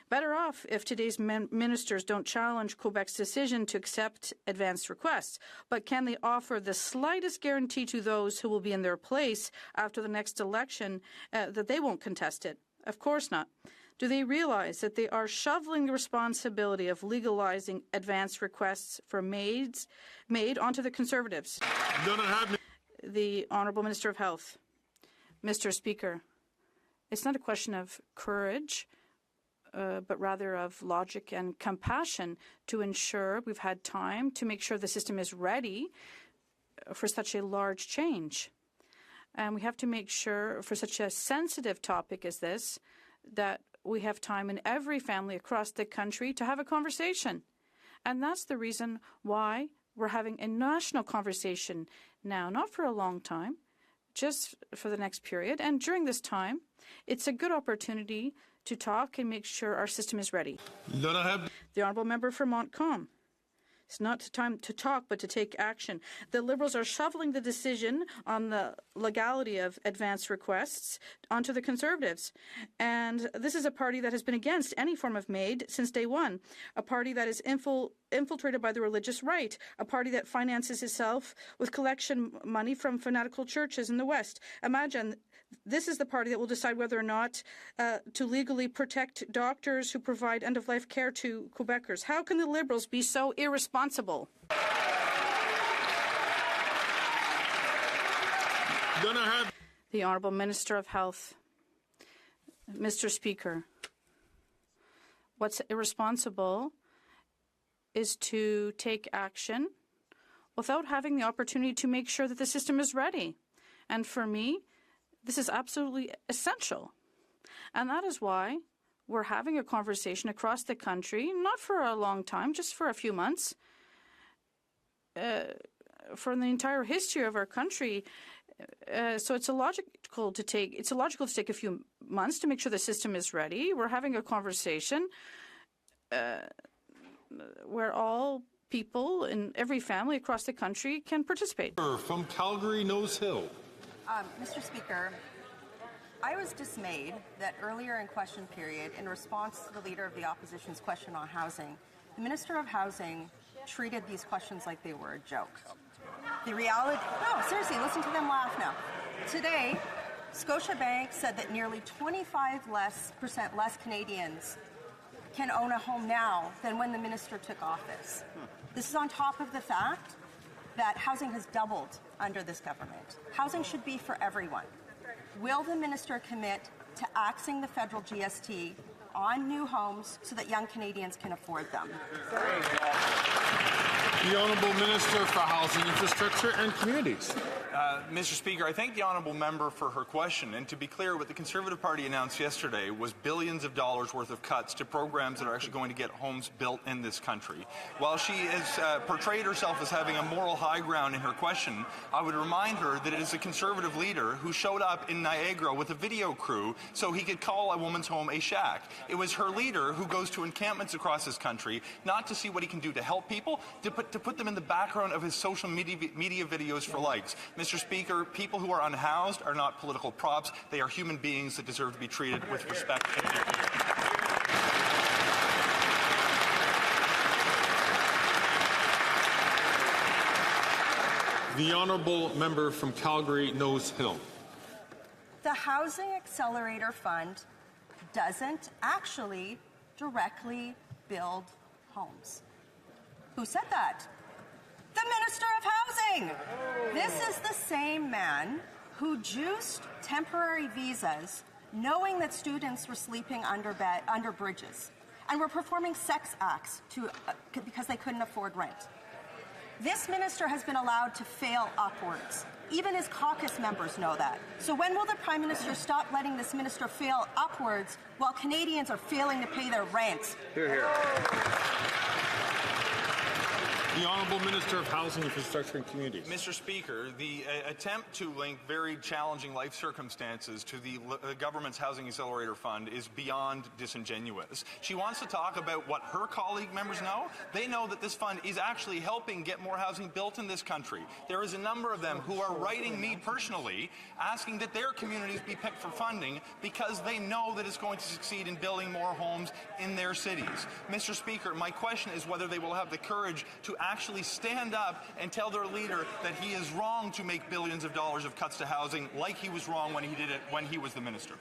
Better off if today's ministers don't challenge Quebec's decision to accept advance requests, but can they offer the slightest guarantee to those who will be in their place after the next election that they won't contest it? Of course not. Do they realize that they are shoveling the responsibility of legalizing advance requests for maids onto the Conservatives? The Honourable Minister of Health. Mr. Speaker, it's not a question of courage, but rather of logic and compassion to ensure we've had time to make sure the system is ready for such a large change. And we have to make sure for such a sensitive topic as this that we have time in every family across the country to have a conversation. And that's the reason why we're having a national conversation now, not for a long time, just for the next period. And during this time, it's a good opportunity to talk and make sure our system is ready. The Honourable Member for Montcalm. It's not time to talk, but to take action. The Liberals are shoveling the decision on the legality of advance requests onto the Conservatives. And this is a party that has been against any form of MAID since day one, a party that is infiltrated by the religious right, a party that finances itself with collection money from fanatical churches in the West. Imagine this is the party that will decide whether or not to legally protect doctors who provide end-of-life care to Quebecers. How can the Liberals be so irresponsible? The Honourable Minister of Health. Mr. Speaker, what's irresponsible is to take action without having the opportunity to make sure that the system is ready. And for me, this is absolutely essential. And that is why we're having a conversation across the country, not for a long time, just for a few months. For the entire history of our country, so it's illogical to take a few months to make sure the system is ready. We're having a conversation where all people in every family across the country can participate. From Calgary, Nose Hill. Mr. Speaker, I was dismayed that earlier in question period, in response to the Leader of the Opposition's question on housing, the Minister of Housing treated these questions like they were a joke. The reality, no, seriously, listen to them laugh now. Today, Scotiabank said that nearly 25% less Canadians can own a home now than when the minister took office. This is on top of the fact that housing has doubled under this government. Housing should be for everyone. Will the minister commit to axing the federal GST on new homes so that young Canadians can afford them? The Honourable Minister for Housing, Infrastructure and Communities. Mr. Speaker, I thank the Honourable Member for her question. And to be clear, what the Conservative Party announced yesterday was billions of dollars worth of cuts to programs that are actually going to get homes built in this country. While she has portrayed herself as having a moral high ground in her question, I would remind her that it is a Conservative leader who showed up in Niagara with a video crew so he could call a woman's home a shack. It was her leader who goes to encampments across this country, not to see what he can do to help people, to put them in the background of his social media videos for likes. Mr. Speaker, people who are unhoused are not political props. They are human beings that deserve to be treated with respect and dignity. The Honourable Member from Calgary, Nose Hill. The Housing Accelerator Fund doesn't actually directly build homes. Who said that? The Minister of Housing! This is the same man who juiced temporary visas knowing that students were sleeping under bridges and were performing sex acts because they couldn't afford rent. This minister has been allowed to fail upwards. Even his caucus members know that. So when will the Prime Minister stop letting this minister fail upwards while Canadians are failing to pay their rent? Hear, hear. The Honourable Minister of Housing, Infrastructure and Communities. Mr. Speaker, the attempt to link very challenging life circumstances to the government's Housing Accelerator Fund is beyond disingenuous. She wants to talk about what her colleague members know. They know that this fund is actually helping get more housing built in this country. There is a number of them who are writing me personally asking that their communities be picked for funding because they know that it's going to succeed in building more homes in their cities. Mr. Speaker, my question is whether they will have the courage to actually stand up and tell their leader that he is wrong to make billions of dollars of cuts to housing like he was wrong when he did it when he was the minister.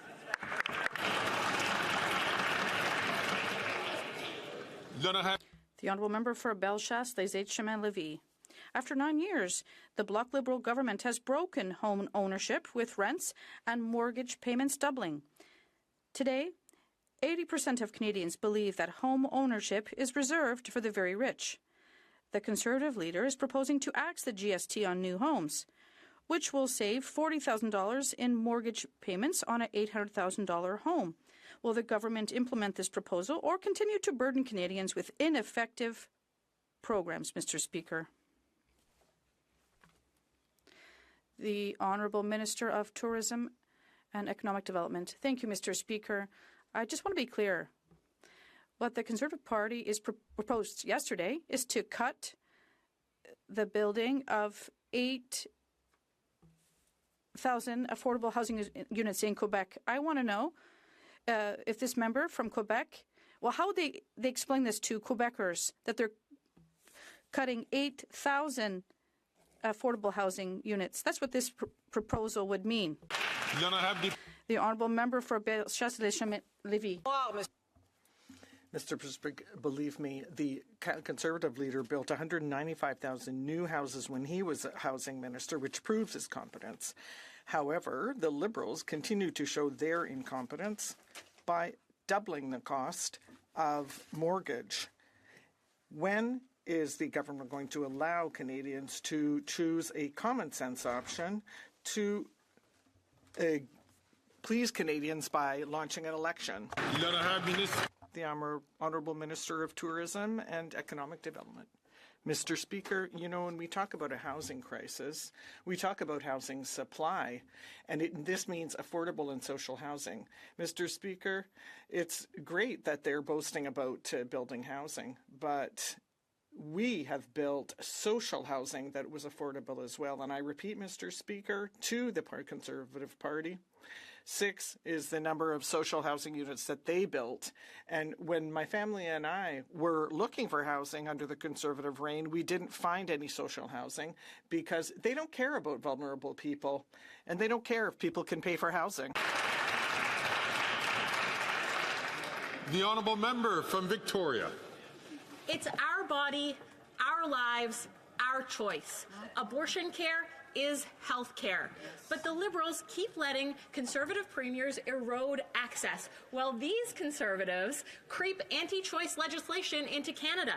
The Honourable Member for Bellechasse, Les Chemin-Lévis. After 9 years, the Bloc Liberal government has broken home ownership with rents and mortgage payments doubling. Today, 80% of Canadians believe that home ownership is reserved for the very rich. The Conservative leader is proposing to axe the GST on new homes, which will save $40,000 in mortgage payments on an $800,000 home. Will the government implement this proposal or continue to burden Canadians with ineffective programs, Mr. Speaker? The Honourable Minister of Tourism and Economic Development. Thank you, Mr. Speaker. I just want to be clear. What the Conservative Party is proposed yesterday is to cut the building of 8,000 affordable housing units in Quebec. I want to know if this member from Quebec, well, how they explain this to Quebecers, that they're cutting 8,000 affordable housing units. That's what this proposal would mean. The Honourable Member for Bellechasse-les-Chemin-Lévis. Mr. Speaker, believe me, the Conservative leader built 195,000 new houses when he was a housing minister, which proves his competence. However, the Liberals continue to show their incompetence by doubling the cost of mortgage. When is the government going to allow Canadians to choose a common sense option to please Canadians by launching an election? The Honourable Minister of Tourism and Economic Development. Mr. Speaker, you know, when we talk about a housing crisis, we talk about housing supply, and this means affordable and social housing. Mr. Speaker, it's great that they're boasting about building housing, but we have built social housing that was affordable as well. And I repeat, Mr. Speaker, to the Conservative Party, 6 is the number of social housing units that they built. And when my family and I were looking for housing under the Conservative reign, we didn't find any social housing because they don't care about vulnerable people, and they don't care if people can pay for housing. The Honourable Member from Victoria. It's our body, our lives, our choice. Abortion care is health care. But the Liberals keep letting Conservative premiers erode access, while these Conservatives creep anti-choice legislation into Canada.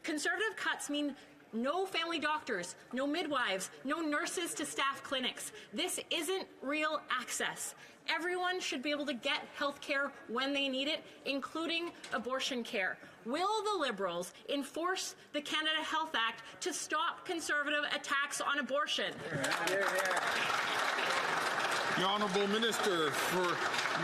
Conservative cuts mean no family doctors, no midwives, no nurses to staff clinics. This isn't real access. Everyone should be able to get health care when they need it, including abortion care. Will the Liberals enforce the Canada Health Act to stop Conservative attacks on abortion? The Honourable Minister for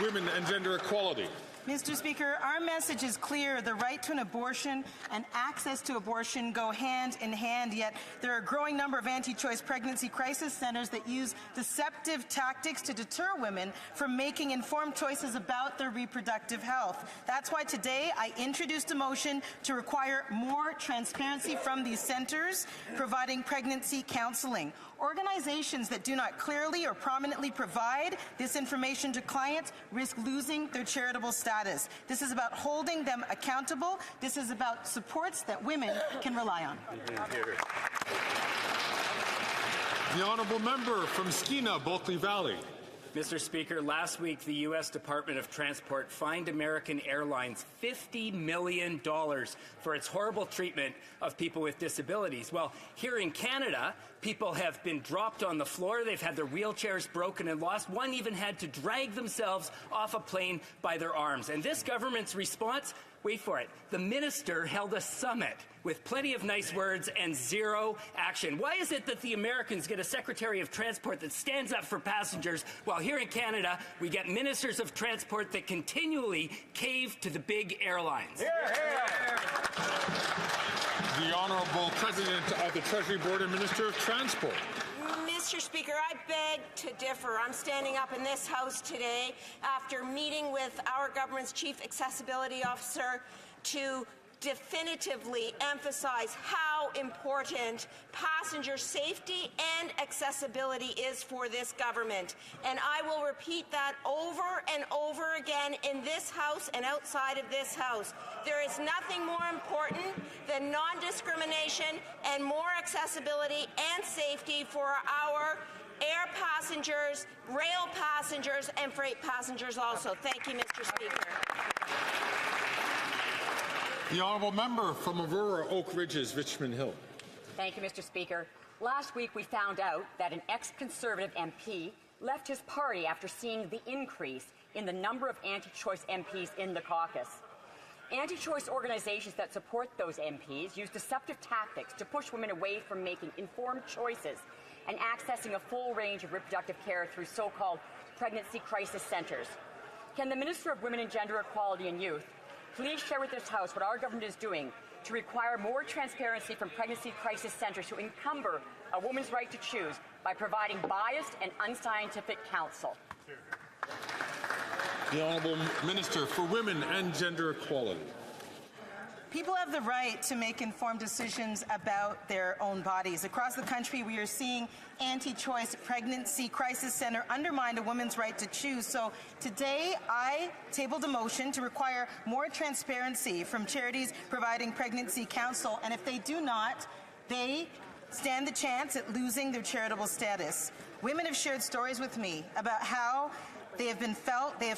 Women and Gender Equality. Mr. Speaker, our message is clear. The right to an abortion and access to abortion go hand in hand, yet there are a growing number of anti-choice pregnancy crisis centers that use deceptive tactics to deter women from making informed choices about their reproductive health. That's why today I introduced a motion to require more transparency from these centers providing pregnancy counseling. Organizations that do not clearly or prominently provide this information to clients risk losing their charitable status. This is about holding them accountable. This is about supports that women can rely on. The Honourable Member from Skeena, Bulkley Valley. Mr. Speaker, last week the U.S. Department of Transport fined American Airlines $50 million for its horrible treatment of people with disabilities. Well, here in Canada, people have been dropped on the floor, they've had their wheelchairs broken and lost. One even had to drag themselves off a plane by their arms. And this government's response, wait for it, the minister held a summit with plenty of nice words and zero action. Why is it that the Americans get a Secretary of Transport that stands up for passengers, while here in Canada we get ministers of transport that continually cave to the big airlines? The Honourable President of the Treasury Board and Minister of Transport. Mr. Speaker, I beg to differ. I'm standing up in this House today after meeting with our government's Chief Accessibility Officer to definitively emphasize how important passenger safety and accessibility is for this government. And I will repeat that over and over again in this House and outside of this House. There is nothing more important than non-discrimination and more accessibility and safety for our air passengers, rail passengers, and freight passengers also. Thank you, Mr. Speaker. The Honourable Member from Aurora, Oak Ridges, Richmond Hill. Thank you, Mr. Speaker. Last week we found out that an ex-Conservative MP left his party after seeing the increase in the number of anti-choice MPs in the caucus. Anti-choice organizations that support those MPs use deceptive tactics to push women away from making informed choices and accessing a full range of reproductive care through so-called pregnancy crisis centres. Can the Minister of Women and Gender Equality and Youth please share with this House what our government is doing to require more transparency from pregnancy crisis centres to encumber a woman's right to choose by providing biased and unscientific counsel? The Honourable Minister for Women and Gender Equality. People have the right to make informed decisions about their own bodies. Across the country, we are seeing anti-choice pregnancy crisis center undermine a woman's right to choose. So today, I tabled a motion to require more transparency from charities providing pregnancy counsel. And if they do not, they stand the chance at losing their charitable status. Women have shared stories with me about how they have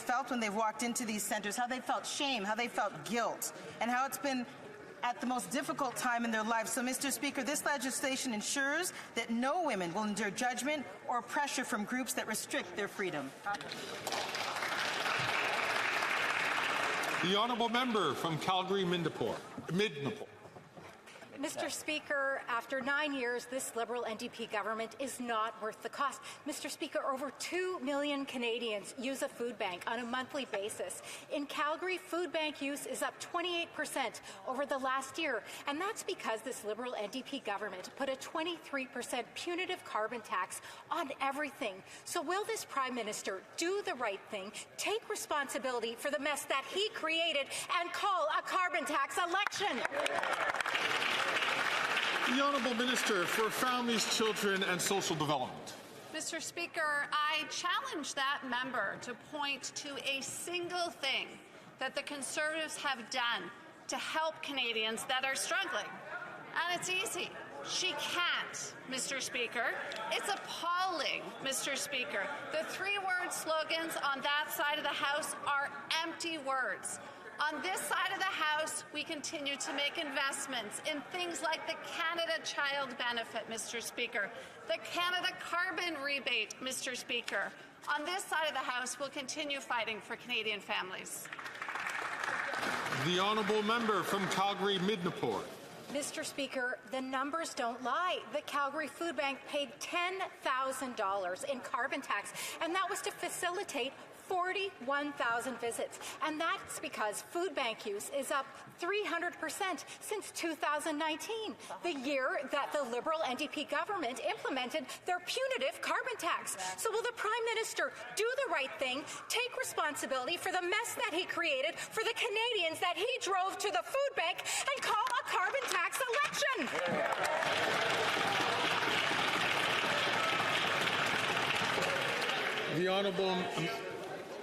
felt when they've walked into these centers, how they felt shame, how they felt guilt, and how it's been at the most difficult time in their lives. So, Mr. Speaker, this legislation ensures that no women will endure judgment or pressure from groups that restrict their freedom. The Honourable Member from Calgary, Midnapore. Mr. Speaker, after 9 years, this Liberal NDP government is not worth the cost. Mr. Speaker, over 2 million Canadians use a food bank on a monthly basis. In Calgary, food bank use is up 28% over the last year, and that's because this Liberal NDP government put a 23% punitive carbon tax on everything. So will this Prime Minister do the right thing, take responsibility for the mess that he created, and call a carbon tax election? The Honourable Minister for Families, Children and Social Development. Mr. Speaker, I challenge that member to point to a single thing that the Conservatives have done to help Canadians that are struggling. And it's easy. She can't, Mr. Speaker. It's appalling, Mr. Speaker. The three-word slogans on that side of the House are empty words. On this side of the House, we continue to make investments in things like the Canada Child Benefit, Mr. Speaker, the Canada Carbon Rebate, Mr. Speaker. On this side of the House, we'll continue fighting for Canadian families. The Honourable Member from Calgary, Midnapore. Mr. Speaker, the numbers don't lie. The Calgary Food Bank paid $10,000 in carbon tax, and that was to facilitate 41,000 visits. And that's because food bank use is up 300% since 2019, the year that the Liberal NDP government implemented their punitive carbon tax. So will the Prime Minister do the right thing, take responsibility for the mess that he created for the Canadians that he drove to the food bank, and call a carbon tax election?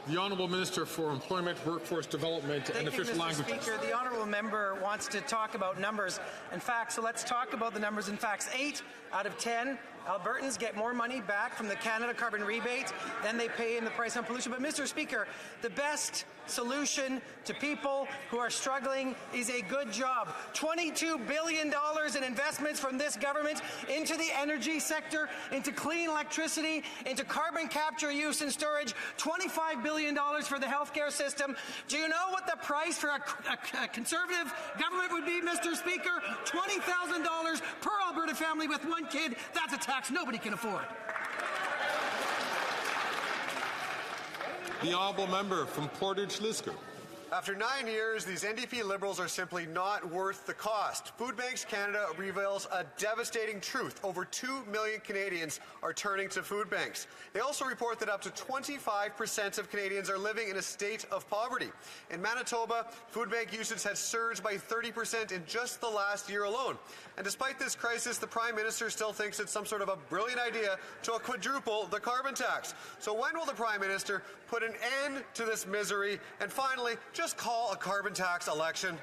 The Honourable Minister for Employment, Workforce Development and Official Languages. Thank you, Mr. Speaker. The Honourable Member wants to talk about numbers and facts, so let's talk about the numbers and facts. 8 out of 10 Albertans get more money back from the Canada Carbon Rebate than they pay in the price on pollution. But, Mr. Speaker, the best solution to people who are struggling is a good job. $22 billion in investments from this government into the energy sector, into clean electricity, into carbon capture, use and storage. $25 billion billion for the healthcare system. Do you know what the price for a Conservative government would be, Mr. Speaker? $20,000 per Alberta family with one kid. That's a tax nobody can afford. The honourable member from Portage Lisgar. After 9 years, these NDP Liberals are simply not worth the cost. Food Banks Canada reveals a devastating truth. Over 2 million Canadians are turning to food banks. They also report that up to 25% of Canadians are living in a state of poverty. In Manitoba, food bank usage has surged by 30% in just the last year alone. And despite this crisis, the Prime Minister still thinks it's some sort of a brilliant idea to quadruple the carbon tax. So when will the Prime Minister put an end to this misery and finally just call a carbon tax election?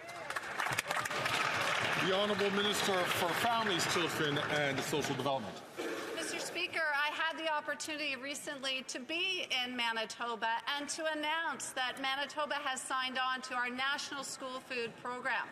The Honourable Minister for Families, Children and Social Development. Mr. Speaker, I had the opportunity recently to be in Manitoba and to announce that Manitoba has signed on to our National School Food Program.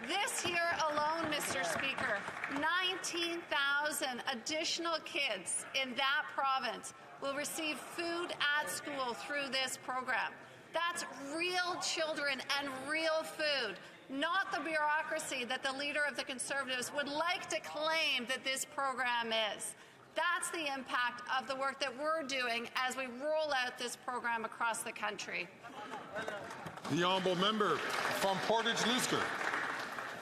This year alone, Mr. Speaker, 19,000 additional kids in that province will receive food at school through this program. That's real children and real food, not the bureaucracy that the leader of the Conservatives would like to claim that this program is. That's the impact of the work that we're doing as we roll out this program across the country. The honourable member from Portage Lisgar.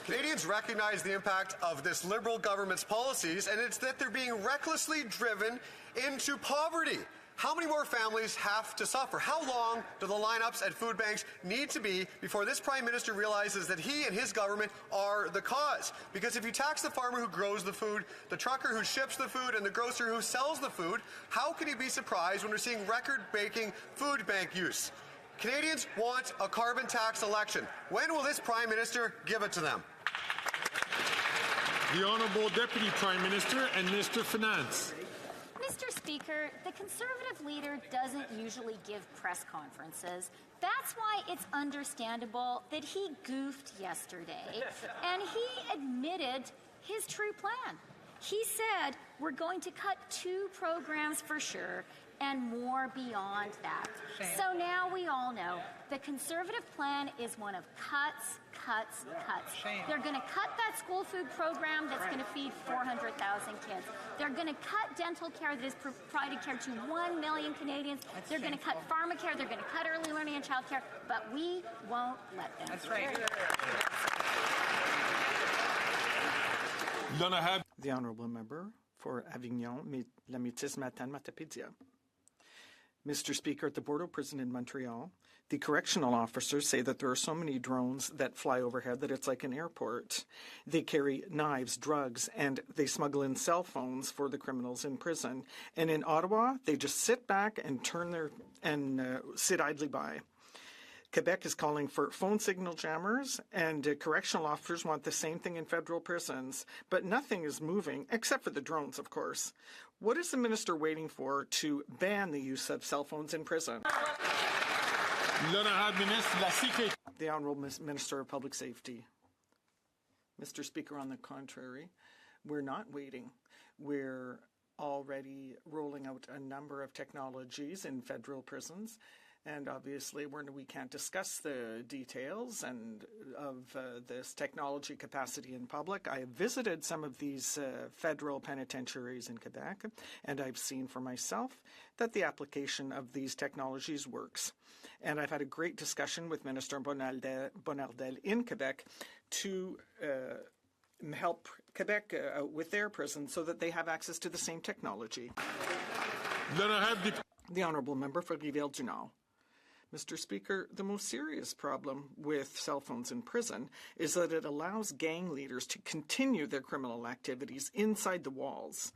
Canadians recognize the impact of this Liberal government's policies, and it's that they're being recklessly driven into poverty. How many more families have to suffer? How long do the lineups at food banks need to be before this Prime Minister realizes that he and his government are the cause? Because if you tax the farmer who grows the food, the trucker who ships the food, and the grocer who sells the food, how can he be surprised when we're seeing record-breaking food bank use? Canadians want a carbon tax election. When will this Prime Minister give it to them? The Honourable Deputy Prime Minister and Minister of Finance. Mr. Speaker, the Conservative leader doesn't usually give press conferences. That's why it's understandable that he goofed yesterday, and he admitted his true plan. He said, we're going to cut 2 programs for sure, and more beyond that. Shame. So now we all know the Conservative plan is one of cuts, cuts, cuts. Shame. They're going to cut that school food program that's going to feed 400,000 kids. They're going to cut dental care that is provided care to 1 million Canadians. They're going to cut pharmacare. They're going to cut early learning and child care. But we won't let them. That's right. The honourable member for Avignon, La Métis Matane Matapédia. Mr. Speaker, at the Bordeaux prison in Montreal, the correctional officers say that there are so many drones that fly overhead that it's like an airport. They carry knives, drugs, and they smuggle in cell phones for the criminals in prison. And in Ottawa, they just sit back and sit idly by. Quebec is calling for phone signal jammers, and correctional officers want the same thing in federal prisons. But nothing is moving, except for the drones, of course. What is the minister waiting for to ban the use of cell phones in prison? The Honourable Minister of Public Safety. Mr. Speaker, on the contrary, we're not waiting. We're already rolling out a number of technologies in federal prisons. And obviously, we can't discuss the details of this technology capacity in public. I have visited some of these federal penitentiaries in Quebec, and I've seen for myself that the application of these technologies works. And I've had a great discussion with Minister Bonardel in Quebec to help Quebec with their prisons so that they have access to the same technology. The Honourable Member for Rivière-du-Nord. Mr. Speaker, the most serious problem with cell phones in prison is that it allows gang leaders to continue their criminal activities inside the walls.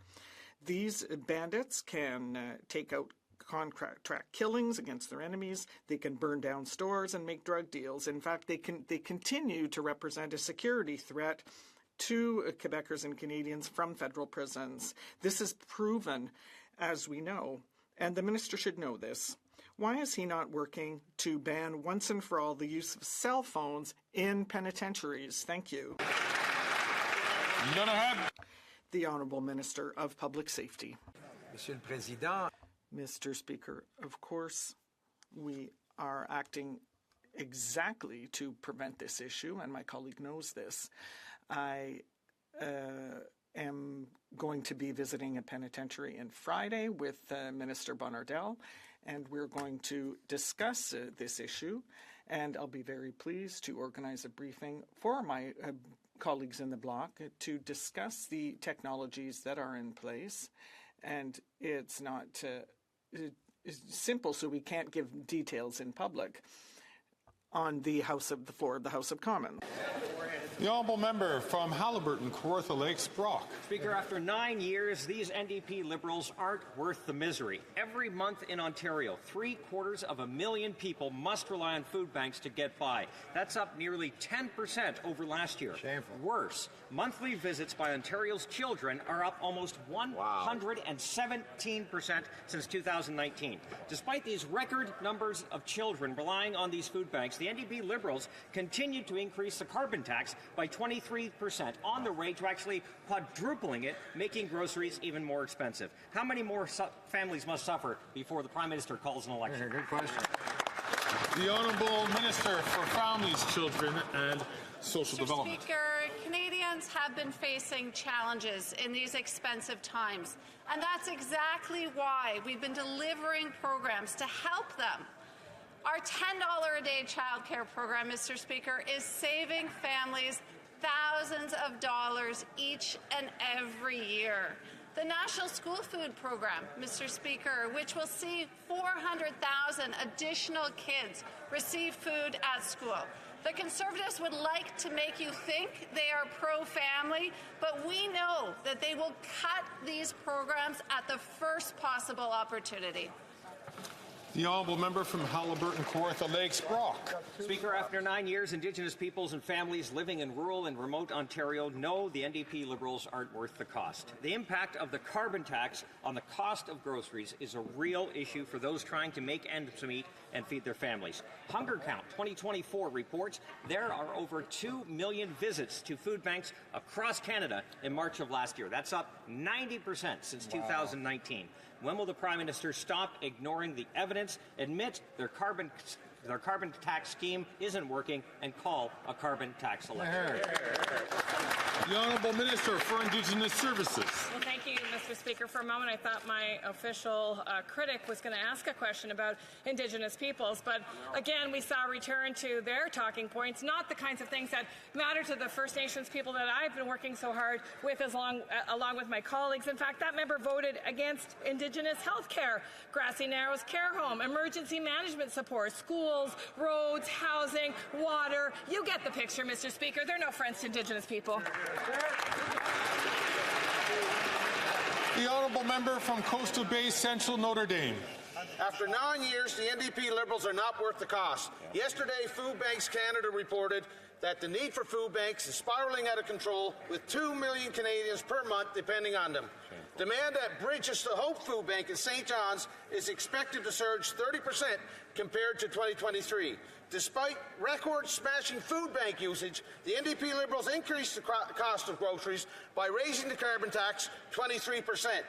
These bandits can take out contract killings against their enemies. They can burn down stores and make drug deals. In fact, they continue to represent a security threat to Quebecers and Canadians from federal prisons. This is proven, as we know, and the minister should know this. Why is he not working to ban once and for all the use of cell phones in penitentiaries? Thank you. The Honourable Minister of Public Safety. Monsieur le Président. Mr. Speaker, of course, we are acting exactly to prevent this issue, and my colleague knows this. I am going to be visiting a penitentiary on Friday with Minister Bonardel, and we're going to discuss this issue, and I'll be very pleased to organize a briefing for my colleagues in the bloc to discuss the technologies that are in place. And it's not it's simple, so we can't give details in public on the floor of the House of Commons. The honourable member from Haliburton, Kawartha Lakes, Brock. Speaker, after 9 years, these NDP Liberals aren't worth the misery. Every month in Ontario, 750,000 people must rely on food banks to get by. That's up nearly 10% over last year. Shameful. Worse, monthly visits by Ontario's children are up almost 117% since 2019. Despite these record numbers of children relying on these food banks, the NDP Liberals continue to increase the carbon tax by 23%, on the way to actually quadrupling it, making groceries even more expensive. How many more families must suffer before the Prime Minister calls an election? Good question. The Honourable Minister for Families, Children and Social Development. Mr. Speaker, Canadians have been facing challenges in these expensive times, and that's exactly why we've been delivering programs to help them. Our $10 a day childcare program, Mr. Speaker, is saving families thousands of dollars each and every year. The National School Food Program, Mr. Speaker, which will see 400,000 additional kids receive food at school. The Conservatives would like to make you think they are pro-family, but we know that they will cut these programs at the first possible opportunity. The honourable member from Haliburton, Kawartha Lakes, Brock. Speaker, after 9 years, Indigenous peoples and families living in rural and remote Ontario know the NDP Liberals aren't worth the cost. The impact of the carbon tax on the cost of groceries is a real issue for those trying to make ends meet and feed their families. Hunger Count 2024 reports there are over 2 million visits to food banks across Canada in March of last year. That's up 90% since 2019. When will the Prime Minister stop ignoring the evidence, admit their carbon tax scheme isn't working, and call a carbon tax election? The Honourable Minister for Indigenous Services. Well, thank you, Mr. Speaker. For a moment, I thought my official critic was going to ask a question about Indigenous peoples, but again, we saw a return to their talking points, not the kinds of things that matter to the First Nations people that I've been working so hard with along with my colleagues. In fact, that member voted against Indigenous health care, Grassy Narrows care home, emergency management support, schools, roads, housing, water. You get the picture, Mr. Speaker. They're no friends to Indigenous people. The honourable member from Coastal Bay Central, Notre Dame. After 9 years, the NDP Liberals are not worth the cost. Yesterday, Food Banks Canada reported that the need for food banks is spiraling out of control, with 2 million Canadians per month depending on them. Demand at Bridges to Hope Food Bank in St. John's is expected to surge 30% compared to 2023. Despite record-smashing food bank usage, the NDP Liberals increased the cost of groceries by raising the carbon tax 23%.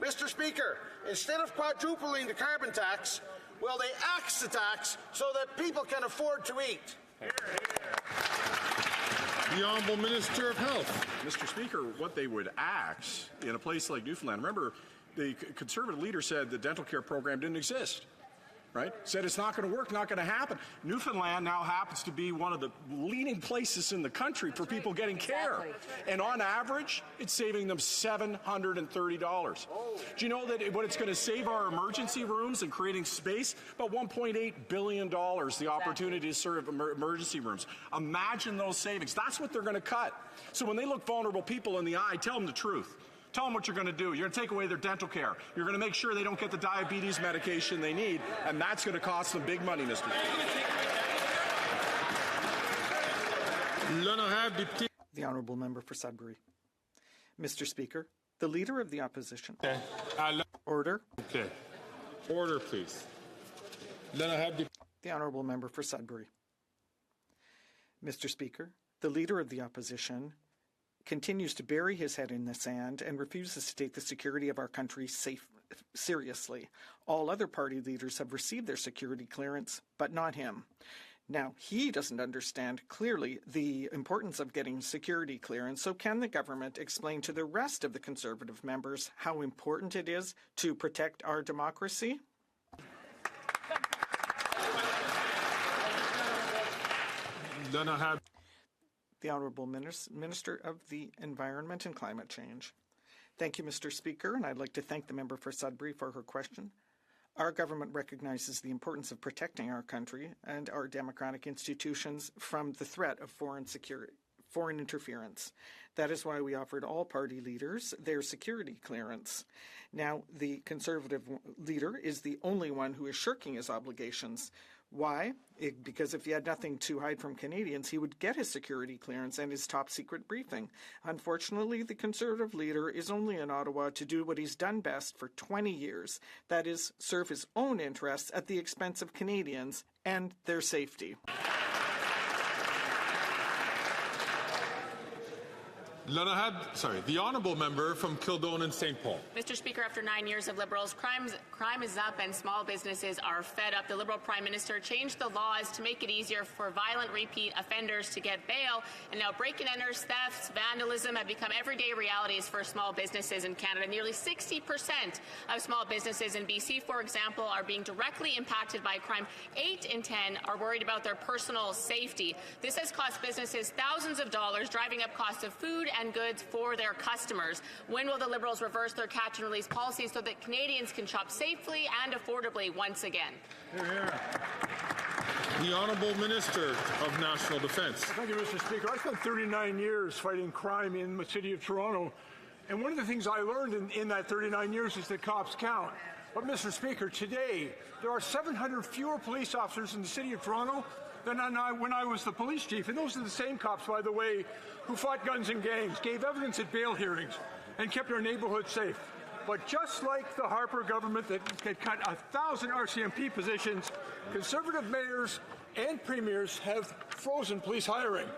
Mr. Speaker, instead of quadrupling the carbon tax, well, they axe the tax so that people can afford to eat. The Honourable Minister of Health. Mr. Speaker, what they would axe in a place like Newfoundland, remember, the Conservative leader said the dental care program didn't exist. Right? Said it's not going to work, not going to happen. Newfoundland now happens to be one of the leading places in the country for people getting care. And on average, it's saving them $730. Do you know that what it's going to save our emergency rooms and creating space? About $1.8 billion, the opportunity to serve emergency rooms. Imagine those savings. That's what they're going to cut. So when they look vulnerable people in the eye, tell them the truth. Tell them what you're going to do. You're going to take away their dental care. You're going to make sure they don't get the diabetes medication they need, and that's going to cost them big money, Mr. The Honourable Member for Sudbury. Mr. Speaker, the Leader of the Opposition. Okay. Order. Okay. Order, please. The Honourable Member for Sudbury. Mr. Speaker, the Leader of the Opposition continues to bury his head in the sand and refuses to take the security of our country seriously. All other party leaders have received their security clearance, but not him. Now, he doesn't understand clearly the importance of getting security clearance, so can the government explain to the rest of the Conservative members how important it is to protect our democracy? The Honourable Minister of the Environment and Climate Change. Thank you, Mr. Speaker, and I'd like to thank the member for Sudbury for her question. Our government recognizes the importance of protecting our country and our democratic institutions from the threat of foreign interference. That is why we offered all party leaders their security clearance. Now, the Conservative leader is the only one who is shirking his obligations. Why? Because if he had nothing to hide from Canadians, he would get his security clearance and his top secret briefing. Unfortunately, the Conservative leader is only in Ottawa to do what he's done best for 20 years. That is, serve his own interests at the expense of Canadians and their safety. The honourable member from Kildone and St. Paul. Mr. Speaker, after 9 years of Liberals, crime is up and small businesses are fed up. The Liberal Prime Minister changed the laws to make it easier for violent repeat offenders to get bail, and now break-and-enters, thefts, vandalism have become everyday realities for small businesses in Canada. Nearly 60% of small businesses in BC, for example, are being directly impacted by crime. 8 in 10 are worried about their personal safety. This has cost businesses thousands of dollars, driving up costs of food and goods for their customers. When will the Liberals reverse their catch and release policy so that Canadians can shop safely and affordably once again? The Honourable Minister of National Defence. Thank you, Mr. Speaker. I spent 39 years fighting crime in the city of Toronto, and one of the things I learned in that 39 years is that cops count. But, Mr. Speaker, today there are 700 fewer police officers in the city of Toronto than when I was the police chief. And those are the same cops, by the way, who fought guns and gangs, gave evidence at bail hearings, and kept our neighborhood safe. But just like the Harper government that cut 1,000 RCMP positions, Conservative mayors and premiers have frozen police hiring.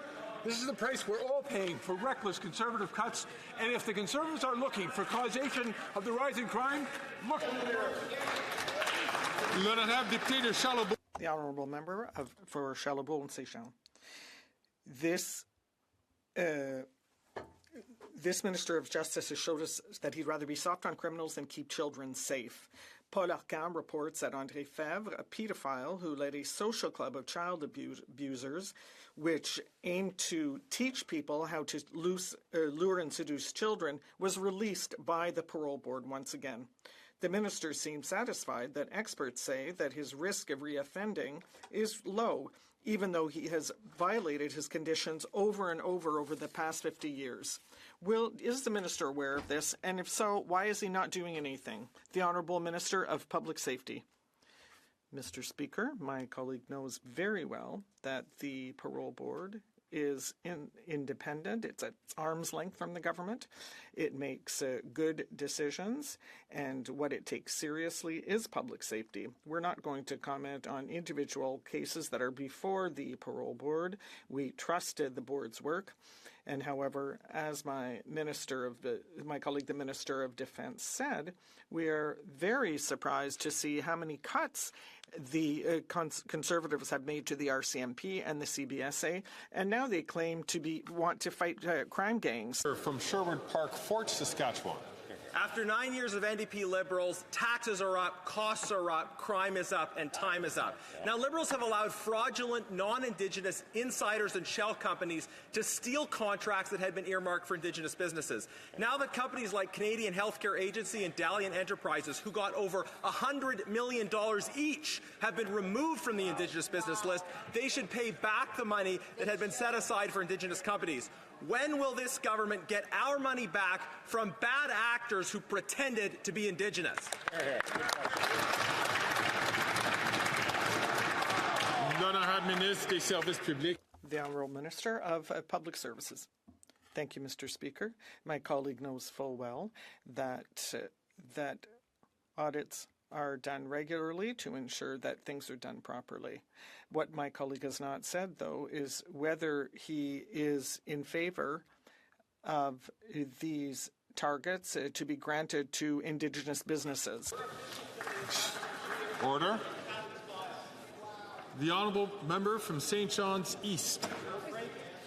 This is the price we're all paying for reckless Conservative cuts. And if the Conservatives are looking for causation of the rising crime, look in the mirror. The Honourable Member for Charlebourg and Saint-Jean. This Minister of Justice has showed us that he'd rather be soft on criminals than keep children safe. Paul Arcand reports that André Fèvre, a pedophile who led a social club of child abusers, which aimed to teach people how to lure and seduce children, was released by the parole board once again. The minister seems satisfied that experts say that his risk of reoffending is low, even though he has violated his conditions over and over the past 50 years. Is the minister aware of this? And if so, why is he not doing anything? The Honourable Minister of Public Safety. Mr. Speaker, my colleague knows very well that the parole board is independent. It's at arm's length from the government. It makes good decisions, and what it takes seriously is public safety. We're not going to comment on individual cases that are before the parole board. We trusted the board's work. And however, as my colleague, the Minister of Defence, said, we are very surprised to see how many cuts the Conservatives have made to the RCMP and the CBSA, and now they claim to want to fight crime gangs. From Sherwood Park, Fort Saskatchewan. After 9 years of NDP Liberals, taxes are up, costs are up, crime is up, and time is up. Now, Liberals have allowed fraudulent, non-Indigenous insiders and shell companies to steal contracts that had been earmarked for Indigenous businesses. Now that companies like Canadian Healthcare Agency and Dalian Enterprises, who got over $100 million each, have been removed from the Indigenous business list, they should pay back the money that had been set aside for Indigenous companies. When will this government get our money back from bad actors who pretended to be Indigenous? The Honourable Minister of Public Services. Thank you, Mr. Speaker. My colleague knows full well that audits are done regularly to ensure that things are done properly. What my colleague has not said, though, is whether he is in favor of these targets to be granted to Indigenous businesses. Order. The honourable member from St. John's East.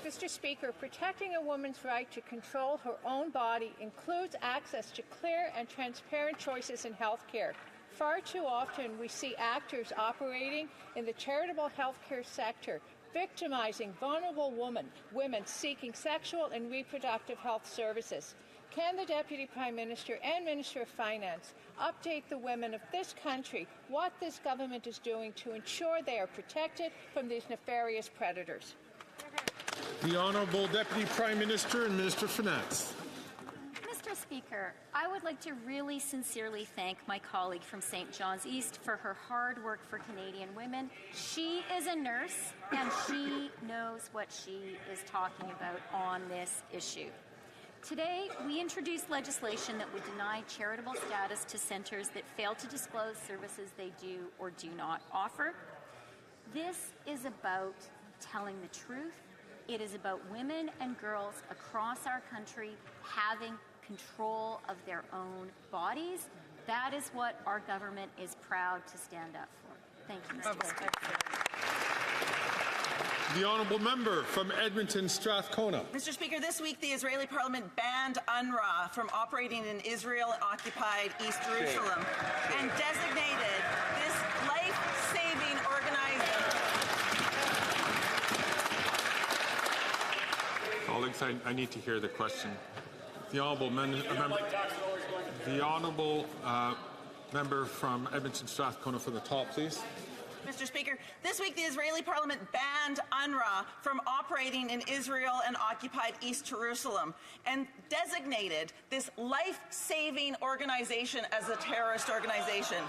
Mr. Speaker, protecting a woman's right to control her own body includes access to clear and transparent choices in health care. Far too often we see actors operating in the charitable healthcare sector, victimizing vulnerable women seeking sexual and reproductive health services. Can the Deputy Prime Minister and Minister of Finance update the women of this country what this government is doing to ensure they are protected from these nefarious predators? The Honourable Deputy Prime Minister and Minister of Finance. Mr. Speaker, I would like to really sincerely thank my colleague from St. John's East for her hard work for Canadian women. She is a nurse and she knows what she is talking about on this issue. Today, we introduced legislation that would deny charitable status to centres that fail to disclose services they do or do not offer. This is about telling the truth. It is about women and girls across our country having control of their own bodies. That is what our government is proud to stand up for. Thank you, Mr. Speaker. The honourable member from Edmonton Strathcona. Mr. Speaker, this week the Israeli parliament banned UNRWA from operating in Israel-occupied East Jerusalem and designated this life-saving organization. Colleagues, I need to hear the question. The honourable member from Edmonton Strathcona for the top, please. Mr. Speaker, this week the Israeli parliament banned UNRWA from operating in Israel and occupied East Jerusalem and designated this life-saving organization as a terrorist organization.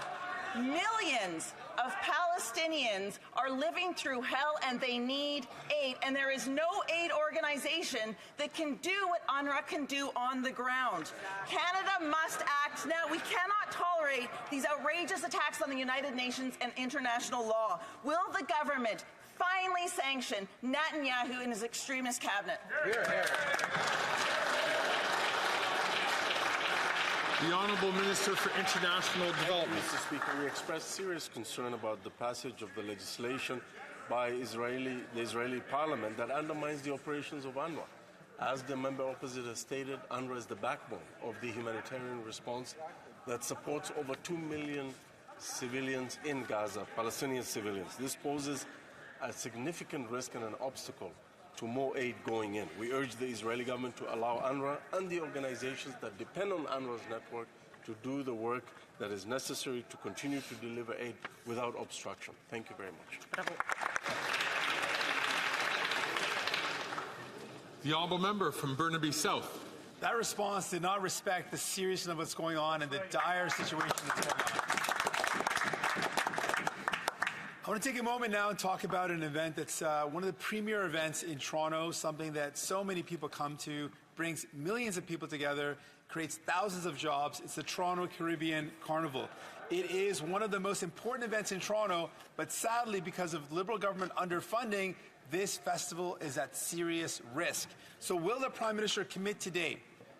Millions of Palestinians are living through hell and they need aid, and there is no aid organization that can do what UNRWA can do on the ground. Canada must act now. We cannot tolerate these outrageous attacks on the United Nations and international law. Will the government finally sanction Netanyahu and his extremist cabinet? Hear, hear. The Honourable Minister for International Development. Mr. Speaker, we express serious concern about the passage of the legislation by the Israeli Parliament that undermines the operations of UNRWA. As the member opposite has stated, UNRWA is the backbone of the humanitarian response that supports over 2 million civilians in Gaza, Palestinian civilians. This poses a significant risk and an obstacle to more aid going in. We urge the Israeli government to allow UNRWA and the organizations that depend on UNRWA's network to do the work that is necessary to continue to deliver aid without obstruction. Thank you very much. The honourable member from Burnaby South. That response did not respect the seriousness of what's going on and the dire situation that's going on. I want to take a moment now and talk about an event that's one of the premier events in Toronto, something that so many people come to, brings millions of people together, creates thousands of jobs. It's the Toronto Caribbean Carnival. It is one of the most important events in Toronto, but sadly, because of Liberal government underfunding, this festival is at serious risk. So will the Prime Minister commit today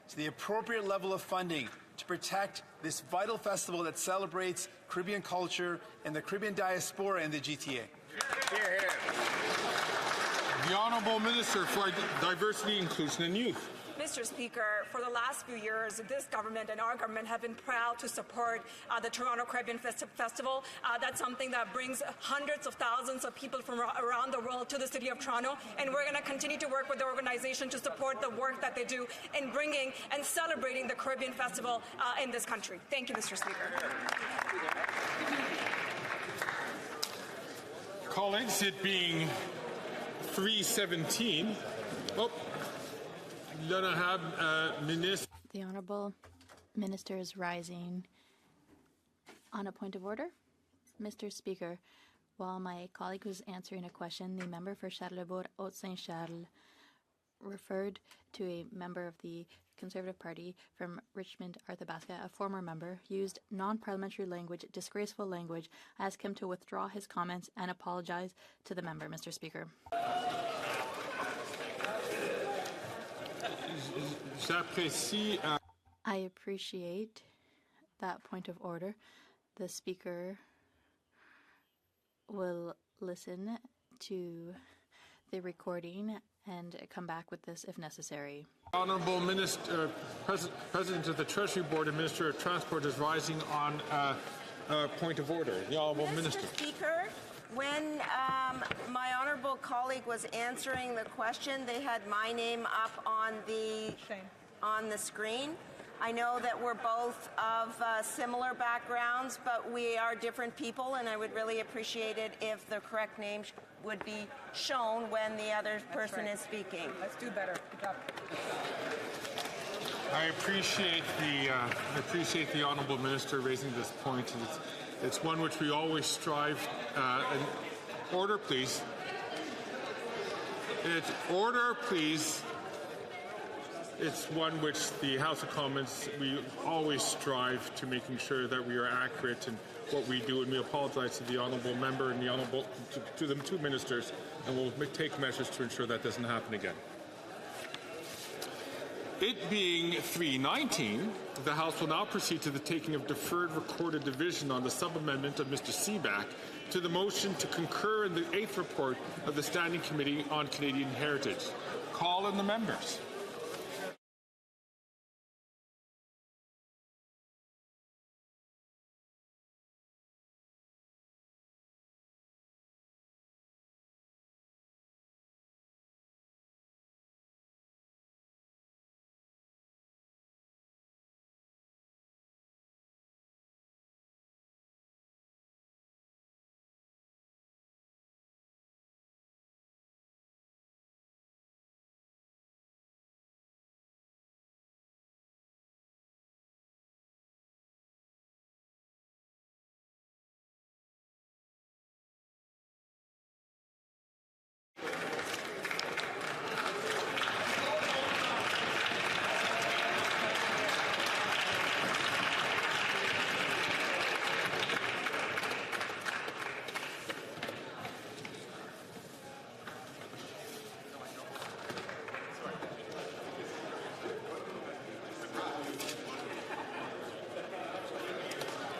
to the appropriate level of funding to protect this vital festival that celebrates Caribbean culture and the Caribbean diaspora in the GTA? Hear, hear. The Honourable Minister for Diversity, Inclusion and Youth. Mr. Speaker, for the last few years, this government and our government have been proud to support the Toronto Caribbean Festival. That's something that brings hundreds of thousands of people from around the world to the city of Toronto, and we're going to continue to work with the organization to support the work that they do in bringing and celebrating the Caribbean Festival in this country. Thank you, Mr. Speaker. Colleagues, it being 3:17. The Honourable Minister is rising. On a point of order, Mr. Speaker, while my colleague was answering a question, the member for Charlebourg-Haute-Saint-Charles referred to a member of the Conservative Party from Richmond, Arthabaska, a former member, used non-parliamentary language, disgraceful language. I ask him to withdraw his comments and apologize to the member, Mr. Speaker. J'apprécie I appreciate that point of order. The Speaker will listen to the recording and come back with this if necessary. Honourable Minister, President of the Treasury Board and Minister of Transport is rising on a point of order. The Honourable Minister. Mr. Speaker, when my honourable colleague was answering the question, they had my name up on the screen. I know that we're both of similar backgrounds, but we are different people, and I would really appreciate it if the correct name would be shown when the other person is speaking. Let's do better. Good job. I appreciate the honourable minister raising this point. It's one which we always strive. Order, please. Order, please. It's one which the House of Commons, we always strive to making sure that we are accurate in what we do, and we apologize to the honourable member and to the two ministers, and we'll take measures to ensure that doesn't happen again. It being 3:19, the House will now proceed to the taking of deferred recorded division on the sub-amendment of Mr. Seaback to the motion to concur in the 8th report of the Standing Committee on Canadian Heritage. Call in the members.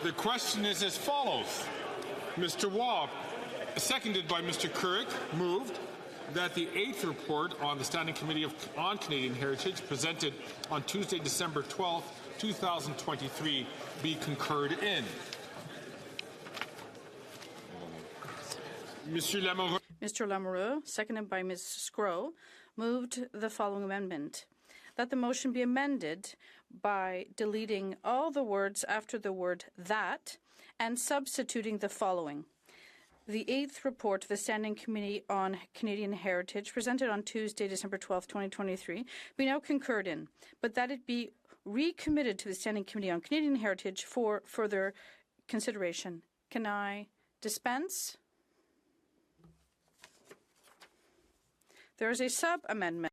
The question is as follows. Mr. Waugh, seconded by Mr. Couric, moved that the 8th report on the Standing Committee on Canadian Heritage presented on Tuesday, December 12, 2023 be concurred in. Mr. Lamoureux, seconded by Ms. Scrow, moved the following amendment. That the motion be amended by deleting all the words after the word that and substituting the following. The 8th report of the Standing Committee on Canadian Heritage, presented on Tuesday, December 12, 2023, be now concurred in, but that it be recommitted to the Standing Committee on Canadian Heritage for further consideration. Can I dispense? There is a sub-amendment.